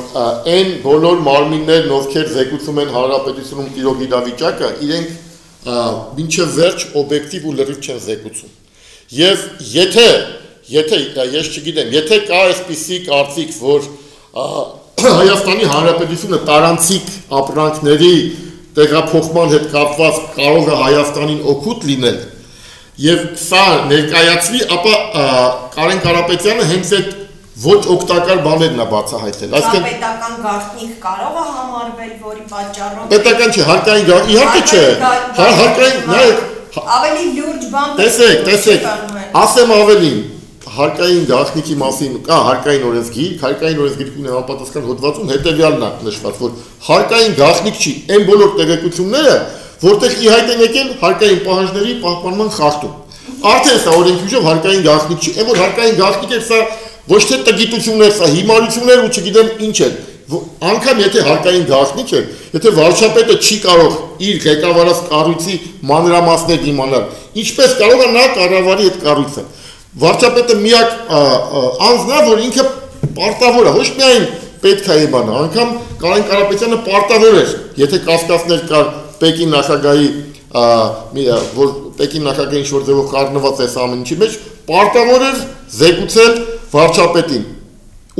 այն բոլոր մարմիններն, ովքեր զեկուցում են հանրապետությունում տիրող իրավիճակը, իրենք մինչև վերջ օբյեկտիվ ու լրիվ չեն զեկուցում։ Եվ եթե ես չգիտեմ, եթե կա այսպիսի կարծիք, որ Հայաստանի Հանրապետությունը տարանցիկ ապրանքների տեղափոխման հետ կապված կարող է Հայաստանին օգուտ լինել, եւ սա ներկայացվի, ապա Կարեն Կարապետյանը հենց այդ ոչ օգտակար բաներն է բացահայտել։ Այսինքն պետական գաղտնիք կարող է համարվել, որի պատճառով պետական չէ, հարկային գաղտնիք, իհարկե չէ։ Հարկային, նայեք, ավելի լուրջ բան տեսեք, ասեմ ավելին, հարկային գաղտնիքի մասին կա հարկային օրենսգիրքի համապատասխան հոդվածում հետևյալն է նշված, որ հարկային գաղտնիք չի այն բոլոր տեղեկությունները, որտեղ ի հայտ են եկել հարկային պահանջների պահպանման խախտում։ Արդեն սա օրենքյուժով հարկային գաղտնիք չի, այն որ հարկային գաղտնիք է, սա ոչ թե տգիտություններ, սա հիմարություններ ու չգիտեմ ինչ է։ Անկամ եթե հարկային գաղտնիք է, եթե վարչապետը չի կարող իր ղեկավարած կառույցի մանրամասներ իմանալ, ինչպես կարող է նա կառավարի այդ կառույցը։ Վարչապետը միակ անձն է, որ ինքը պարտավոր է, ոչ միայն պետք է իմանա, անգամ Կարեն Կարապետյանը պարտավոր էր, եթե կասկածներ կար Պեկին նախագահի, որ Պեկին նախագահի ինչ-որ ձևով խառնված է ամեն ինչի մեջ, պարտավոր էր զեկուցել վարչապետին։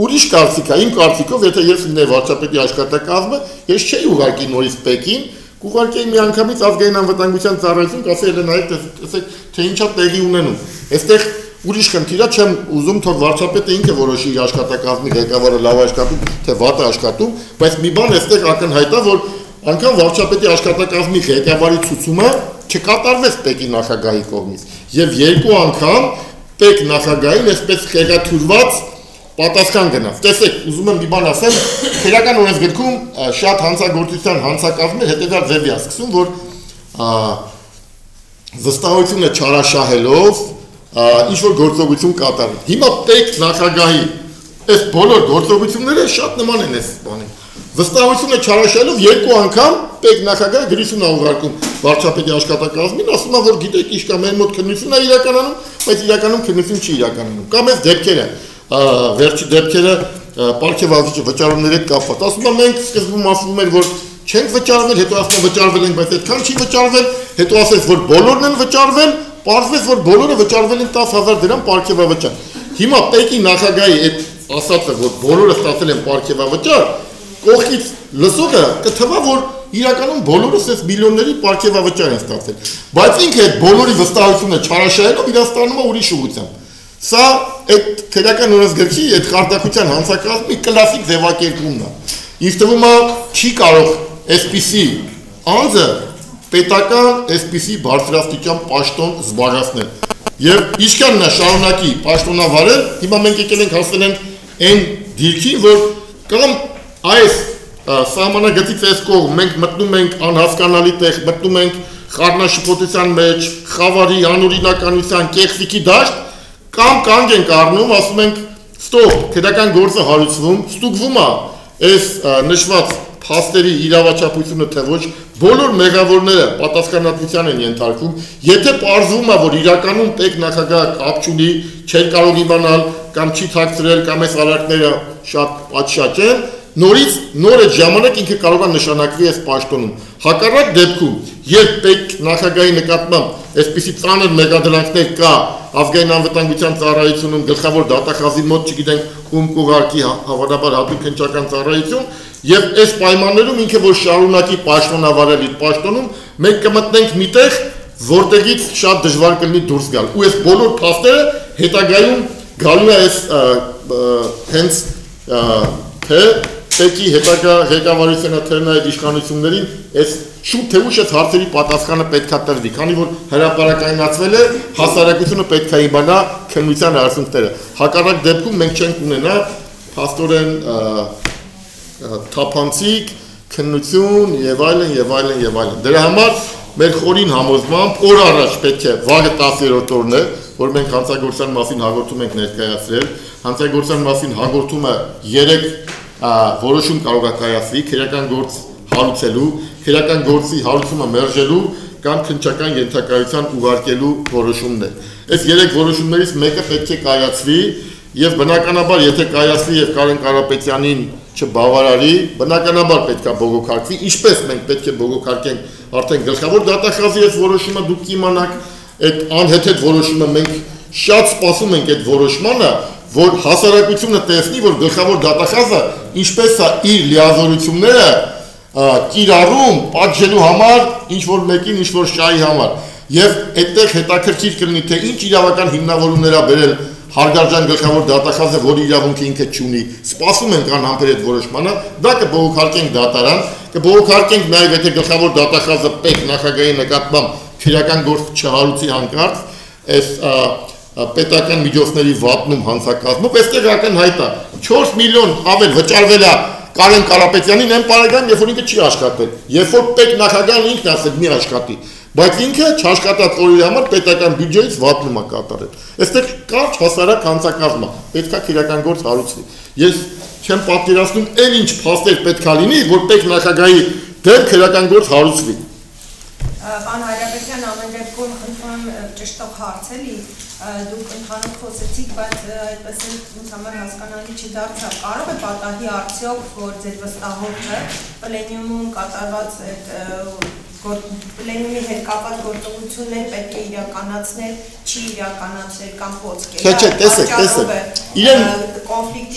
Ուրիշ կարծիք է, իմ կարծիքով, եթե ես լինեի վարչապետի աշխատակազմը, ես չէի ուղարկի նորից Պեկին, կուղարկեի մի անգամից ազգային անվտանգության ծառայություն, կասեի նայեք, տեսեք, թե ինչա տեղի ունենում։ Այստեղ ուրիշ խնդիր է, չեմ ուզում թող վարչապետը ինքը որոշի իր աշխատակազմի ղեկավարը լավ աշխատում, թե վատ աշխատում, բայց մի բան այստեղ ակնհայտ է, որ անգամ վարչապետի աշխատակազմի ղեկավարի ցուցումը չկատարվեց Պեկի նախագահի կողմից։ Եվ երկու անգամ Պեկ նախագահին այսպես խեղաթյուրված պատասխան գնաց։ Տեսեք, ուզում եմ մի բան ասեմ, քրեական օրենսգրքում շատ հանցագործության հանցակազմներ հետևյալ ձևի է սկսում, որ վստահությունը չարաշահելով ինչ-որ գործողություն կատարել։ Հիմա Պեկ նախագահի այս բոլոր գործողությունները շատ նման են այս բանին։ Վստահությունը չարաշահելով երկու անգամ Պեկ նախագահը գրություն է ուղարկում վարչապետի աշխատակազմին, ասում է, որ գիտեք, ինչ կա, մեր մոտ քննություն է իրականում, բայց իրականում քննություն չի իրականում։ Կամ այս դեպքերը, վերջի դեպքերը պարգևատրիչ վճարումների հետ կապված։ Ասում է, մենք սկզբում ասում ենք, որ չենք վճարվել, հետո ասում են վճարվել ենք, բայց այդքան չի վճարվել, հետո ասես, որ բոլորն են վճարվել, պարզվեց, որ բոլորը վճարվել են 10,000 դրամ պարգևավճար։ Հիմա Պեկի նախագահի այդ ասածը, որ բոլորը ստացել են պարգևավճար, կողքից լսողը կթվա, որ իրականում բոլորս այս միլիոնների պարգևավճար են ստացել։ Բայց ինքը այդ բոլորի վստահությունը չարաշահելով իրան ստանում է ուրիշ ուղղությամբ։ Սա այդ քրեական օրենսգրքի այդ խարդախության հանցակազմի կլասիկ ձևակերպումն է։ Ինձ թվում է չի կարող այսպիսի անձը պետական այսպիսի բարձրաստիճան պաշտոն զբաղեցնել։ Եվ ինչքան նա շարունակի պաշտոնավարել, հիմա մենք եկել ենք հասնել ենք այն դիրքին, որ կամ այս սահմանագծից այս կողմ մենք մտնում ենք անհասկանալի տեղ, մտնում ենք խառնաշփոթության մեջ, խավարի, անօրինականության, կեղծիքի դաշտ, կամ կանգ ենք առնում, ասում ենք, ստոպ, քրեական գործը հարուցվում, ստուգվում է այս նշված փաստերի իրավաչափությունը թե ոչ, բոլոր մեղավորները պատասխանատվության են ենթարկվում, եթե պարզվում է, որ իրականում Պեկ նախագահը կապ չունի, չէր կարող իմանալ կամ չի թաքցրել կամ այս արարքները շատ պատշաճ են, նորից նոր այդ ժամանակ ինքը կարող է նշանակվի այս պաշտոնում։ Հակառակ դեպքում, երբ Պեկ նախագահի նկատմամբ այսպիսի ծանր մեղադրանքներ կա ազգային անվտանգության ծառայությունում, գլխավոր դատախազի մոտ, չգիտենք ում կուղարկի հավանաբար հատուկ հնչական ծառայություն, եւ այս պայմաններում ինքը որ շարունակի պաշտոնավարել իր պաշտոնում, մենք կմտնենք միտեղ, որտեղից շատ դժվար կլինի դուրս գալ։ Ու այս բոլոր փաստերը հետագայում գալու է այս հենց թե Պեկի հետագա ղեկավարությունը թերնա այդ իշխանություններին այս շուտ թե ուշ այս հարցերի պատասխանը պետք է տրվի, քանի որ հրապարակայնացվել է, հասարակությունը պետք է իմանա քննության արդյունքները։ Հակառակ դեպքում մենք չենք ունենա փաստորեն թափանցիկ, քննություն եւ այլն եւ այլն եւ այլն։ Դրա համար մեր խորին համոզմամբ օր առաջ պետք է վաղը 10-րդ օրն է, որ մենք հանցագործության մասին հաղորդում ենք ներկայացրել։ Հանցագործության մասին հաղորդումը 3 որոշում կարող է կայացվի, քրեական գործ հարուցելու, քրեական գործի հարուցումը մերժելու կամ քննչական ենթակայության ուղարկելու որոշումն է։ Այս երեք որոշումներից մեկը պետք է կայացվի եւ բնականաբար եթե կայացվի եւ Կարեն Կարապետյանին չբավարարի, բնականաբար պետք է բողոքարկվի, ինչպես մենք պետք է բողոքարկենք արդեն գլխավոր դատախազի այս որոշումը դուք կիմանաք, այդ անհեթեթ որոշումը մենք շատ սպասում ենք այդ որոշմանը, որ հասարակությունը տեսնի, որ գլխավոր դատախազը ինչպես է իր լիազորությունները կիրառում պատժելու համար, ինչ որ մեկին, ինչ որ շահի համար։ Եվ այդտեղ հետաքրքիր կլինի, թե ինչ իրավական հիմնավորումներ է բերել հարգարժան գլխավոր դատախազը, որի իրավունքը ինքը չունի։ Սպասում ենք անհամբեր այդ որոշմանը, դա կբողոքարկենք դատարան, կբողոքարկենք նաև եթե գլխավոր դատախազը պետ նախագահի նկատմամբ քրեական գործ չհարուցի հանկարծ, այս պետական միջոցների վատնում հանցակազմով, այստեղ ակնհայտ է 4 միլիոն ավել վճարվել է Կարեն Կարապետյանին այն պարագայում, երբ որ ինքը չի աշխատել, երբ որ պետ նախագահն ինքն ասել մի աշխատի, բայց ինքը չաշխատած օրերի համար պետական բյուջեից վատնում է կատարել։ Այստեղ կարճ հասարակ հանցակազմ է, պետք է քրեական գործ հարուցվի։ Ես չեմ պատկերացնում այն ինչ փաստեր պետք է լինի, որ պետ նախագահի դեմ քրեական գործ հարուցվի։ Պարոն Հայրապետյան, ամեն դեպքում խնդրում ճշտող հարցելի, դուք ընդհանուր խոսեցիք, բայց այդպես ինձ համար հասկանալի չդարձավ։ Կարող է պատահի արդյոք, որ ձեր վստահորդը պլենիումում կատարված պլենիումի հետ կապված գործողություններ պետք է իրականացնել, չի իրականացնել կամ փոքր։ Չէ, տեսեք։ Իրեն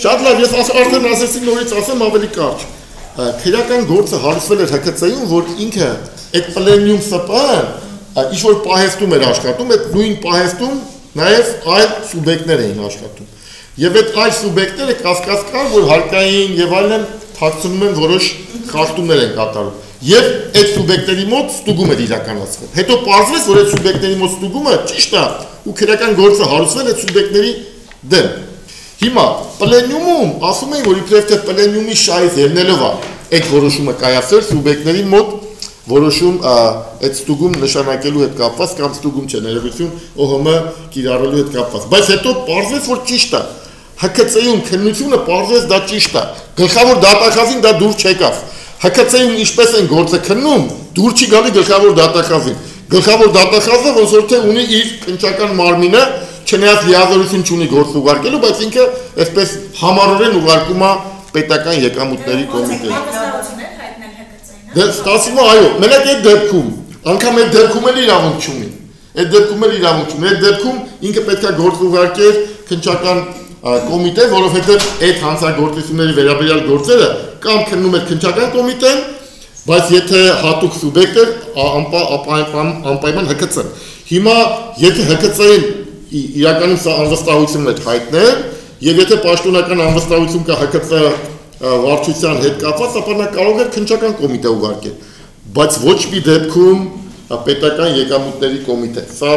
շատ լավ, ես արդեն ասեցի նորից ասեմ ավելի կարճ։ Քրեական գործը հարուցվել էր ՀԿՑ-ում, որ ինքը այդ պլենիում ՍՊ-ը ինչ որ պահեստում էր աշխատում, այդ նույն պահեստում նաև այլ սուբյեկտներ էին աշխատում։ Եվ այդ այլ սուբյեկտները կասկած կար, որ հարկային եւ այլն թաքցնում են որոշ խախտումներ են կատարում։ Եվ այդ սուբյեկտների մոտ ստուգում էր իրականացվել։ Հետո պարզվեց, որ այդ սուբյեկտների մոտ ստուգումը ճիշտ է ու քրեական գործը հարուցվել այդ սուբյեկտների դեմ։ Հիմա պլենիումում ասում էին, որ իբրև թե պլենիումի շահից ելնելով է այդ որոշումը կայացել սուբյեկտների մոտ որոշում այդ ստուգում նշանակելու հետ կապված կամ ստուգում չէ ներողություն ՕՀՄ կիրառելու հետ կապված, բայց հետո պարզվեց, որ ճիշտ է։ ՀԿՑ-ում քննությունը պարզվեց դա ճիշտ է։ Գլխավոր դատախազին դա դուր չեկավ։ ՀԿՑ-ում ինչպես են գործը քննում, դուր չի գալի գլխավոր դատախազին։ Գլխավոր դատախազը ոնց որ թե ունի իր քննչական մարմինը, չնայած լիազորություն չունի գործ ուղարկելու, բայց ինքը այսպես համառորեն ուղարկում է պետական եկամուտների կոմիտեին։ Դե ստացվում է, այո, մենակ այդ դեպքում, անգամ այդ դեպքում էլ իրավունք չունի։ Այդ դեպքում էլ իրավունք չունի։ Այդ դեպքում ինքը պետք է գործ ուղարկեր քննչական կոմիտե, որովհետև այդ հանցագործությունների վերաբերյալ գործերը կամ քննում էր քննչական կոմիտեն, բայց եթե հատուկ սուբյեկտ էր, անպայման ՀԿՑ-ն։ Հիմա եթե ՀԿՑ-ին իրականում սա անվստահություն է հայտնել, եւ եթե պաշտոնական անվստահություն կա ՀԿՑ վարչության հետ կապված, ապա նա կարող է քննչական կոմիտե ուղարկել, բայց ոչ մի դեպքում պետական եկամուտների կոմիտե։ Սա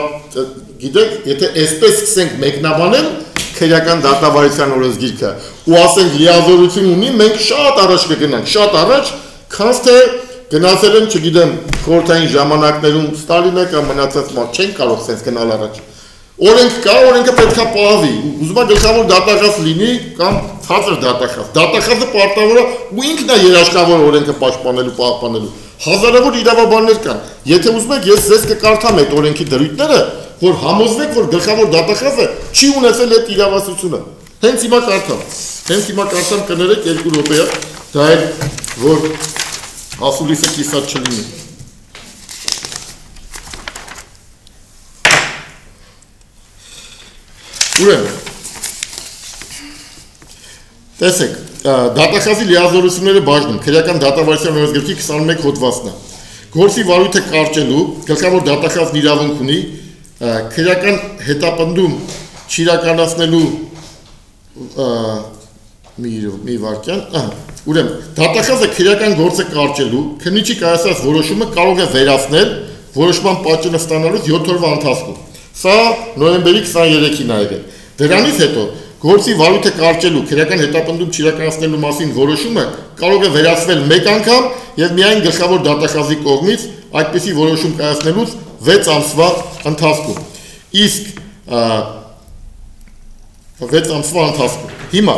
գիտեք, եթե այսպես սկսենք մեկնաբանել քրեական դատավարության օրենսգիրքը ու ասենք լիազորություն ունի, մենք շատ առաջ կգնանք, շատ առաջ, քանց թե գնացել են, չգիտեմ, խորհրդային ժամանակներում Ստալինը կամ մնացած մարդ չեն կարող sense գնալ առաջ։ Օրենք կա, օրենքը պետք է պահվի, ուզում է գլխավոր դատախազ լինի կամ ցածր դատախազ։ Դատախազը պարտավոր է ու ինքն է երաշխավոր օրենքը պաշտպանելու, պահպանելու։ Հազարավոր իրավաբաններ կան։ Եթե ուզում եք, ես ձեզ կկարդամ այդ օրենքի դրույթները, որ համոզվեք, որ գլխավոր դատախազը չի ունեցել այդ իրավասությունը։ Հենց հիմա կարդամ, կներեք 2 րոպե, դա էլ որ ասուլիսը կիսած չլինի։ Ուրեմն, տեսեք, դատախազի լիազորությունները բաժնում, քրեական դատավարության օրենսգրքի 21 հոդվածն է։ Գործի վարույթը կարճելու, գլխավոր դատախազն իրավունք ունի, քրեական հետապնդում չիրականացնելու մի վարքյան, ուրեմն, դատախազը քրեական գործը կարճելու, քննիչի կայացած որոշումը կարող է վերացնել որոշման պատճենը ստանալուց 7 օրվա ընթացքում։ Սա նոյեմբերի 23-ին ա եղել։ Դրանից հետո գործի վարույթը կարճելու, քրեական հետապնդում չիրականացնելու մասին որոշումը կարող է վերացվել մեկ անգամ եւ միայն գլխավոր դատախազի կողմից այդպիսի որոշում կայացնելուց 6 ամսվա ընթացքում։ Իսկ 6 ամսվա ընթացքում։ Հիմա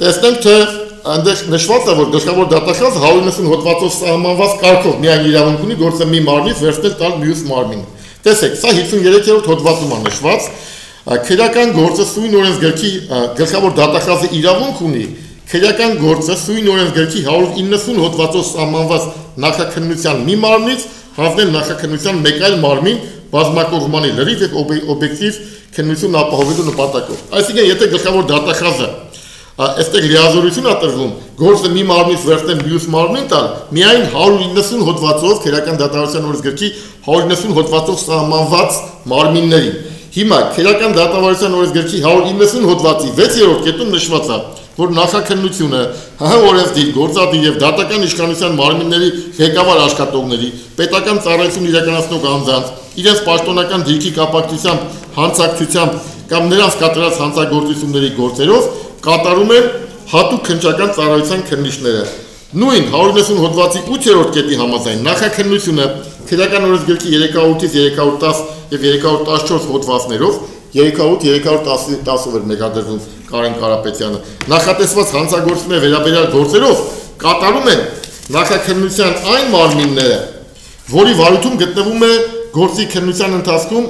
տեսնենք թե այնտեղ նշված է, որ գլխավոր դատախազը 190 հոդվածով սահմանված կարգով միայն իրավունք ունի գործը մի մարմնից վերցնել տալ մյուս մարմին։ Տեսեք, սա 53-րդ հոդվածում է նշված, քրեական գործը սույն օրենսգրքի գլխավոր դատախազը իրավունք ունի քրեական գործը սույն օրենսգրքի 190 հոդվածով սահմանված նախաքննության մի մարմնից հանձնել նախաքննության մեկ այլ մարմին բազմակողմանի լրիվ եւ օբյեկտիվ քննություն ապահովելու նպատակով։ Այսինքն, եթե գլխավոր դատախազը այստեղ լիազորություն է տրվում, գործը մի մարմնից վերցնել մյուս մարմին տալ, միայն 190 հոդվածով քրեական դատավարության օրենսգրքի 190 հոդվածով սահմանված մարմիններին։ Հիմա քրեական դատավարության օրենսգրքի 190 հոդվածի 6-րդ կետում նշված է, որ նախաքննությունը ՀՀ օրենսդիր, գործադիր եւ դատական իշխանության մարմինների ղեկավար աշխատողների, պետական ծառայություն իրականացնող անձանց, իրենց պաշտոնական դիրքի կապակցությամբ, հանցակցությամբ կամ նրանց կատարած հանցագործությունների գործերով կատարում են հատուկ քննչական ծառայության քննիչները։ Նույն 190 հոդվածի 8-րդ կետի համաձայն նախաքննությունը քրեական օրենսգրքի 308-ից 310 եւ 314 հոդվածներով 308-310-ով էր մեկադրվում Կարեն Կարապետյանը նախատեսված հանցագործությունների վերաբերյալ գործերով կատարում են նախաքննության այն մարմինները, որի վարույթում գտնվում է գործի քննության ընթացքում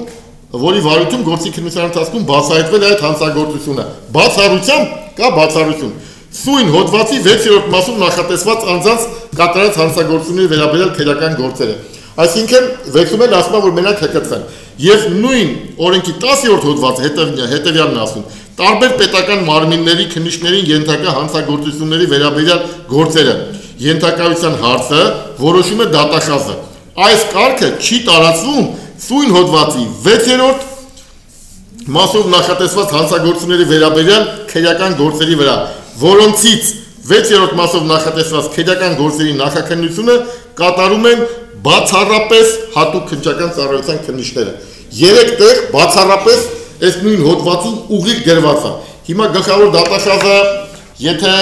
բացահայտվել այդ հանցագործությունը բացառությամբ կա բացառություն սույն հոդվածի 6-րդ մասում նախատեսված անձանց կատարած հանցագործությունների վերաբերյալ քրեական գործերը։ Այսինքն վեցում են ասում, որ մենակ հկցեն եւ նույն օրենքի 10-րդ հոդվածը հետեւյալն ասում տարբեր պետական մարմինների քննիչներին ենթակա հանցագործությունների վերաբերյալ գործերը ենթակայության հարցը որոշում է դատախազը։ Այս կարգը չի տարածվում սույն հոդվածի 6-րդ մասով նախատեսված հանցագործությունների վերաբերյալ քրեական գործերի վրա, որոնցից 6-րդ մասով նախատեսված քրեական գործերի նախաքննությունը կատարում են բացառապես հատուկ քննչական ծառայության քննիչները։ 3 տեղ բացառապես այս նույն հոդվածում ուղիղ գրված է։ Հիմա գլխավոր դատախազը եթե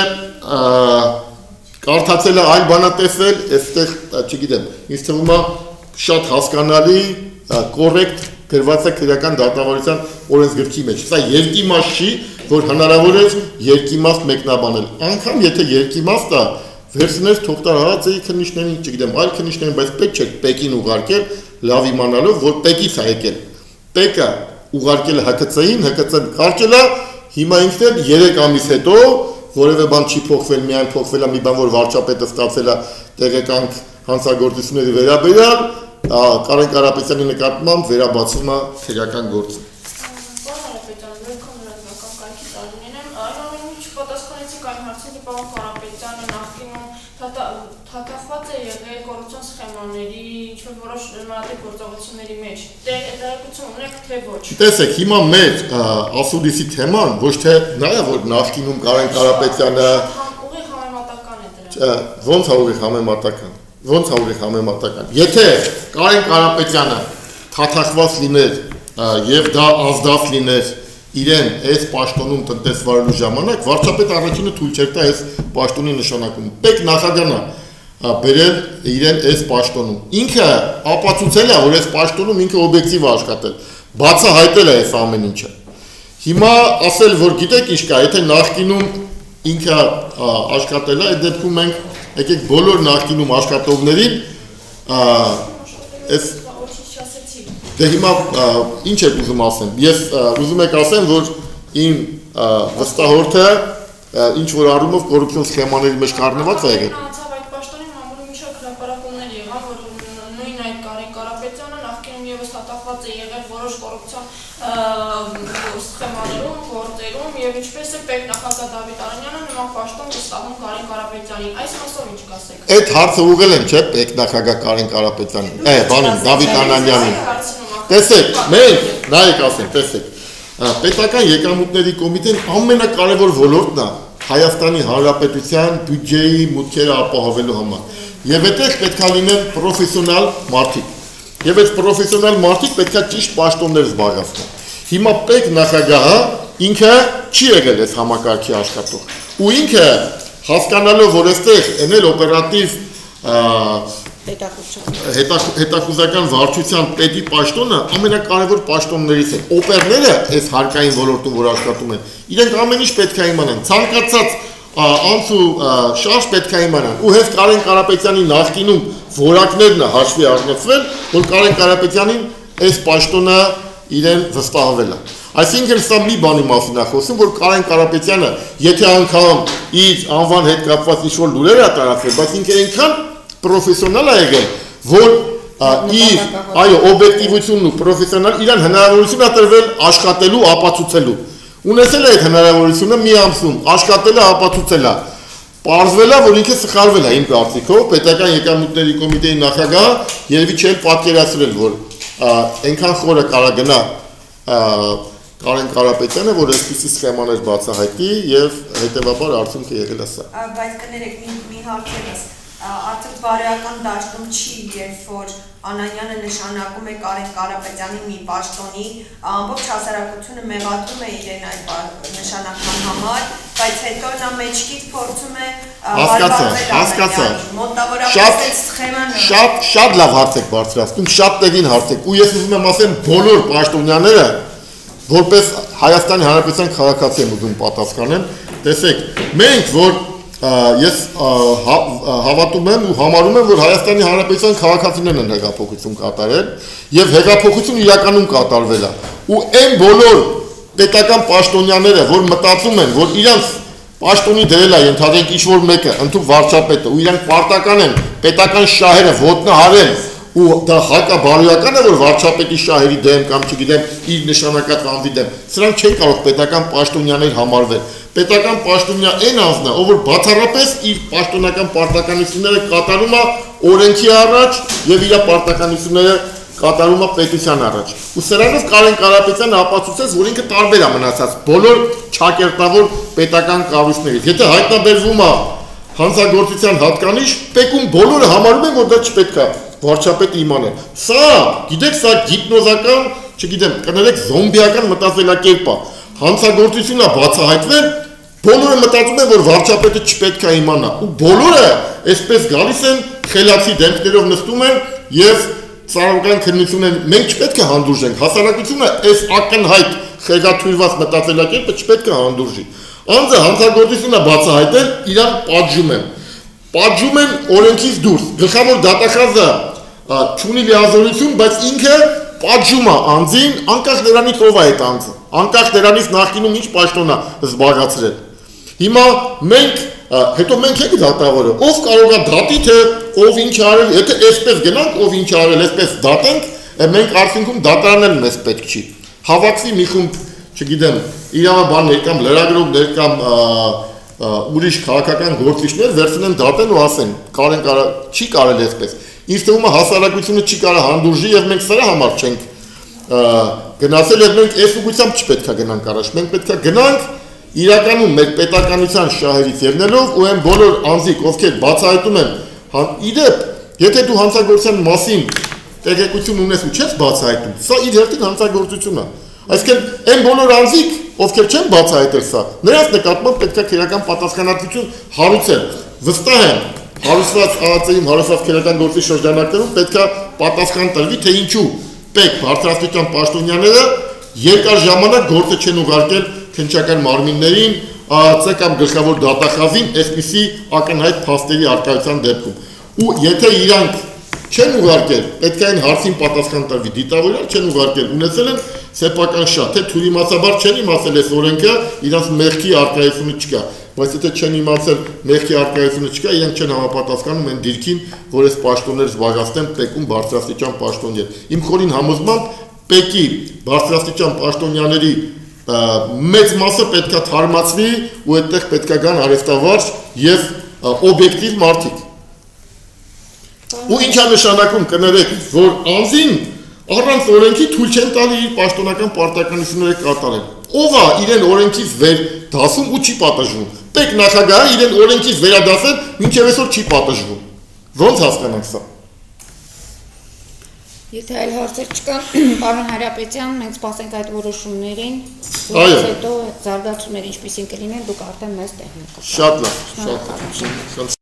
կարդացել է այլ բան է տեսել, այստեղ, չգիտեմ, ինձ թվում է շատ հասկանալի, կոռեկտ գրված է քրեական դատավարության օրենսգրքի մեջ։ Սա երկիմաստ չի, որ հնարավոր է երկիմաստ մեկնաբանել։ Անգամ եթե երկիմաստ է, վերցնել թողտար հարացեի քննիչներին, չգիտեմ, այլ քննիչներին, բայց պետք չէ Պեկին ուղարկել, լավ իմանալով, որ Պեկից է եկել։ Պեկը ուղարկել է ՀԿՑ-ին, ՀԿՑ-ն կարճել է, հիմա ինքն էլ 3 ամիս հետո որևէ բան չի փոխվել, միայն փոխվել է մի բան, որ վարչապետը ստացել է տեղեկանք հանցագործությունների վերաբերյալ, Կարեն Կարապետյանի նկատմամբ վերաբացում է քրեական գործը։ Թակախված է եղել կոռուպցիոն սխեմաների, ինչ-որ որոշ նմանատիպ գործողությունների մեջ։ Տեղեկություն ունեք, թե ոչ։ Տեսեք, հիմա մեր ասուլիսի թեման ոչ թե նա է, որ նախկինում Կարեն Կարապետյանը ուղիղ համեմատական է դրա։ Ոնց է ուղիղ համեմատական։ Ոնց է ուղիղ համեմատական։ Եթե Կարեն Կարապետյանը թաթախված լիներ եւ դա ազդած լիներ իրեն այս պաշտոնում տնտեսվարելու ժամանակ վարչապետ առաջինը թույլ չէր տա այս պաշտոնի նշանակում։ Պետք նախագահն է բերել իրեն այս պաշտոնում։ Ինքը ապացուցել է, որ այս պաշտոնում ինքը օբյեկտիվ է աշխատել, բացահայտել է այս ամեն ինչը։ Հիմա ասել, որ գիտեք ինչ կա, եթե նախկինում ինքը աշխատել է, այդ դեպքում մենք եկեք բոլոր նախկինում աշխատողներին այս Դե հիմա ինչ եք ուզում ասեմ, ես ուզում եք ասեմ, որ իմ վստահորդը ինչ-որ առումով կոռուպցիոն սխեմաների մեջ կառնված է եղել։ Այդ պաշտոնի մամուլի մի շարք հրապարակումներ եղան, որ նույն այդ Կարեն Կարապետյանը նախկինում ևս հատակված է եղել որոշ կոռուպցիոն սխեմաներում, գործերում եւ ինչպես է պետնախագահ Դավիթ Արանյանը նման պաշտոն վստահում Կարեն Կարապետյանին։ Այս մասով ինչ կասեք։ Այդ հարցը ուղղել են, չէ՞, պետնախագահ Կարեն Կարապետյանին։ Բանին Դավիթ Արանյանին։ Տեսեք, մենք նայեք ասեմ, տեսեք, պետական եկամուտների կոմիտեն ամենակարևոր ոլորտն է Հայաստանի Հանրապետության բյուջեի մուտքերը ապահովելու համար։ Եվ այդտեղ պետք է լինեն պրոֆեսիոնալ մարդիկ։ Եվ այդ պրոֆեսիոնալ մարդիկ պետք է ճիշտ պաշտոններ զբաղեցնեն։ Հիմա պետնախագահը ինքը չի եղել այս համակարգի աշխատող։ Ու ինքը հասկանալով, որ այստեղ էնել օպերատիվ հետախուզական վարչության պետի պաշտոնը ամենակարևոր պաշտոններից է։ Օպերները այս հարկային ոլորտում որ աշխատում են, իրենք ամեն ինչ պետք է իմանան։ Ցանկացած անցու շարժ պետք է իմանան։ Ու հենց Կարեն Կարապետյանի նախկինում որակներն է հաշվի առնչվել, որ Կարեն Կարապետյանին այս պաշտոնը իրեն վստահվել է։ Այսինքն սա մի բանի մասին է խոսում, որ Կարեն Կարապետյանը, եթե անգամ իր անվան հետ կապված ինչ-որ լուրեր է տարածել, բայց ինքը այնքան պրոֆեսիոնալ է եղել, որ իր օբյեկտիվությունն ու պրոֆեսիոնալ իրան հնարավորություն է տրվել աշխատելու, ապացուցելու։ Ունեցել է այդ հնարավորությունը մի ամսում, աշխատել է, ապացուցել է։ Պարզվել է, որ ինքը սխալվել է իմ կարծիքով, պետական եկամուտների կոմիտեի նախագահը երևի չէր պատկերացրել, որ այնքան խորը կարա գնա Կարեն Կարապետյանը, որ այսպիսի սխեմաներ բացահայտի եւ հետեւաբար արդյունքը եղել է սա։ Բայց կներեք մի հարց եւս, արդյոք բարոյական դաշտում չի, երբ որ Անանյանը նշանակում է Կարեն Կարապետյանի մի պաշտոնի, ամբողջ հասարակությունը մեղադրում է իրեն այդ նշանակման համար, բայց հետո նա մեջքից փորձում է հասկացա։ Մոտավորապես այդ սխեման Շատ լավ հարց եք բարձրացնում, շատ տեղին հարց եք, ու ես ուզում եմ ասեմ բոլոր պաշտոնյաները որպես Հայաստանի Հանրապետության քաղաքացի եմ ուզում պատասխանեմ, տեսեք, մենք որ ես հավատում եմ ու համարում եմ, որ Հայաստանի Հանրապետության քաղաքացիներն են հեղափոխություն կատարել եւ հեղափոխություն իրականում կատարվել է։ Ու այն բոլոր պետական պաշտոնյաները, որ մտածում են, որ իրանց պաշտոնի դրել է ենթադրենք ինչ-որ մեկը, ընդհանուր վարչապետը, ու իրանք պարտական են պետական շահերը ոտնահարել ու դա հակաբարոյական է, որ վարչապետի շահերի դեմ կամ չգիտեմ իր նշանակած անձի դեմ, սրանք չեն կարող պետական պաշտոնյաներ համարվել։ Պետական պաշտոնյա այն անձն է, ով որ բացառապես իր պաշտոնական պարտականությունները կատարում է օրենքի առաջ եւ իր պարտականությունները կատարում է պետության առաջ։ Ու սրանով Կարեն Կարապետյանը ապացուցեց, որ ինքը տարբեր է մնացած բոլոր ճակերտավոր պետական կառույցներից։ Եթե հայտնաբերվում է հանցագործության հատկանիշ, պետքում բոլորը համարում են, որ դա չպետք է վարչապետը իմանալ։ Սա, գիտեք, սա գիպնոզական, չգիտեմ, կներեք զոմբիական մտածելակերպ է։ Հանցագործությունն է բացահայտվել, բոլորը մտածում են, որ վարչապետը չպետք է իմանա, ու բոլորը այսպես գալիս են, խելացի դեմքներով նստում են եւ ծառայական քննություն են, մենք չպետք է հանդուրժենք, հասարակությունը այս ակնհայտ խեղաթյուրված մտածելակերպը չպետք է հանդուրժի։ Անձը հանցագործությունն է բացահայտել, իրան պատժում են օրենքից դուրս։ Գլխավոր դատախազը չունի լիազորություն, բայց ինքը պատժում է անձին, անկախ նրանից ով է այդ անձը, անկախ նրանից նախկինում ինչ պաշտոն է զբաղեցրել։ Հիմա հետո մենք ենք դատավորը, ով կարող է դատի, թե ով ինչ արել, եթե այսպես գնանք, ով ինչ արել, այսպես դատենք, մենք արդյունքում դատարանել մեզ պետք չի։ Հավաքվի մի խումբ, չգիտեմ, իրավաբաններ կամ լրագրողներ կամ ուրիշ քաղաքական գործիչներ վերցնեն դատեն ու ասեն, Կարեն չի կարել այսպես։ Ինձ թվում է հասարակությունը չի կարող հանդուրժի եւ մենք սրա համար չենք գնացել եւ մենք այս ուղղությամբ չպետք է գնանք առաջ։ Մենք պետք է գնանք իրականում մեր պետականության շահերից ելնելով ու այն բոլոր անձիկ, ովքեր բացահայտում են, իդեպ, եթե դու հանցագործության մասին տեղեկություն ունես ու չես բացահայտում, սա իր հերթին հանցագործություն է։ Այսինքն այն բոլոր անձիկ, ովքեր չեն բացահայտել սա, նրանց նկատմամբ պետք է քրեական պատասխանատվություն հարուցել։ Վստահ եմ, հարուսված ԱԱԾ-ում, հարուսված քրեական գործի շրջանակներում պետք է պատասխան տրվի, թե ինչու պետք բարձրաստիճան պաշտոնյաները երկար ժամանակ գործը չեն ուղարկել քննչական մարմիններին, ԱԱԾ կամ գլխավոր դատախազին այսպիսի ակնհայտ փաստերի արկայության դեպքում։ Ու եթե իրանք չեն ուղարկել, պետք է այն հարցին պատասխան տրվի, դիտավորյալ չեն ուղարկել, ունեցել են սեփական շահ, թե թյուրիմացաբար չեն իմացել այս օրենքը, իրանց մեղքի արկայությունը չկա, բայց եթե չեն իմացել մեղքի արկայությունը չկա, իրանք չեն համապատասխանում այն դիրքին, որ այս պաշտոնները զբաղեցնեն պետքում բարձրաստիճան պաշտոնյեր։ Իմ խորին համոզմամբ պետքի բարձրաստիճան պաշտոնյաների մեծ մասը պետք է թարմացվի ու այդտեղ պետք է գան արհեստավարժ եւ օբյեկտիվ մարդիկ։ Ու ինչ է նշանակում կներեք, որ անձին առանց օրենքի թույլ չեն տալի իր պաշտոնական պարտականությունները կատարել։ Ով է իրեն օրենքից վեր դասում ու չի պատժվում։ Պետք նախագահը իրեն օրենքից վերադասել, մինչև այսօր չի պատժվում։ Ոնց հասկանանք սա։ Եթե այլ հարցեր չկան, պարոն Հարապետյան, մենք սպասենք այդ որոշումներին, հետո զարգացումները ինչպիսին կլինեն, դուք արդեն մեզ տեղնեք։ Շատ լավ, շատ լավ։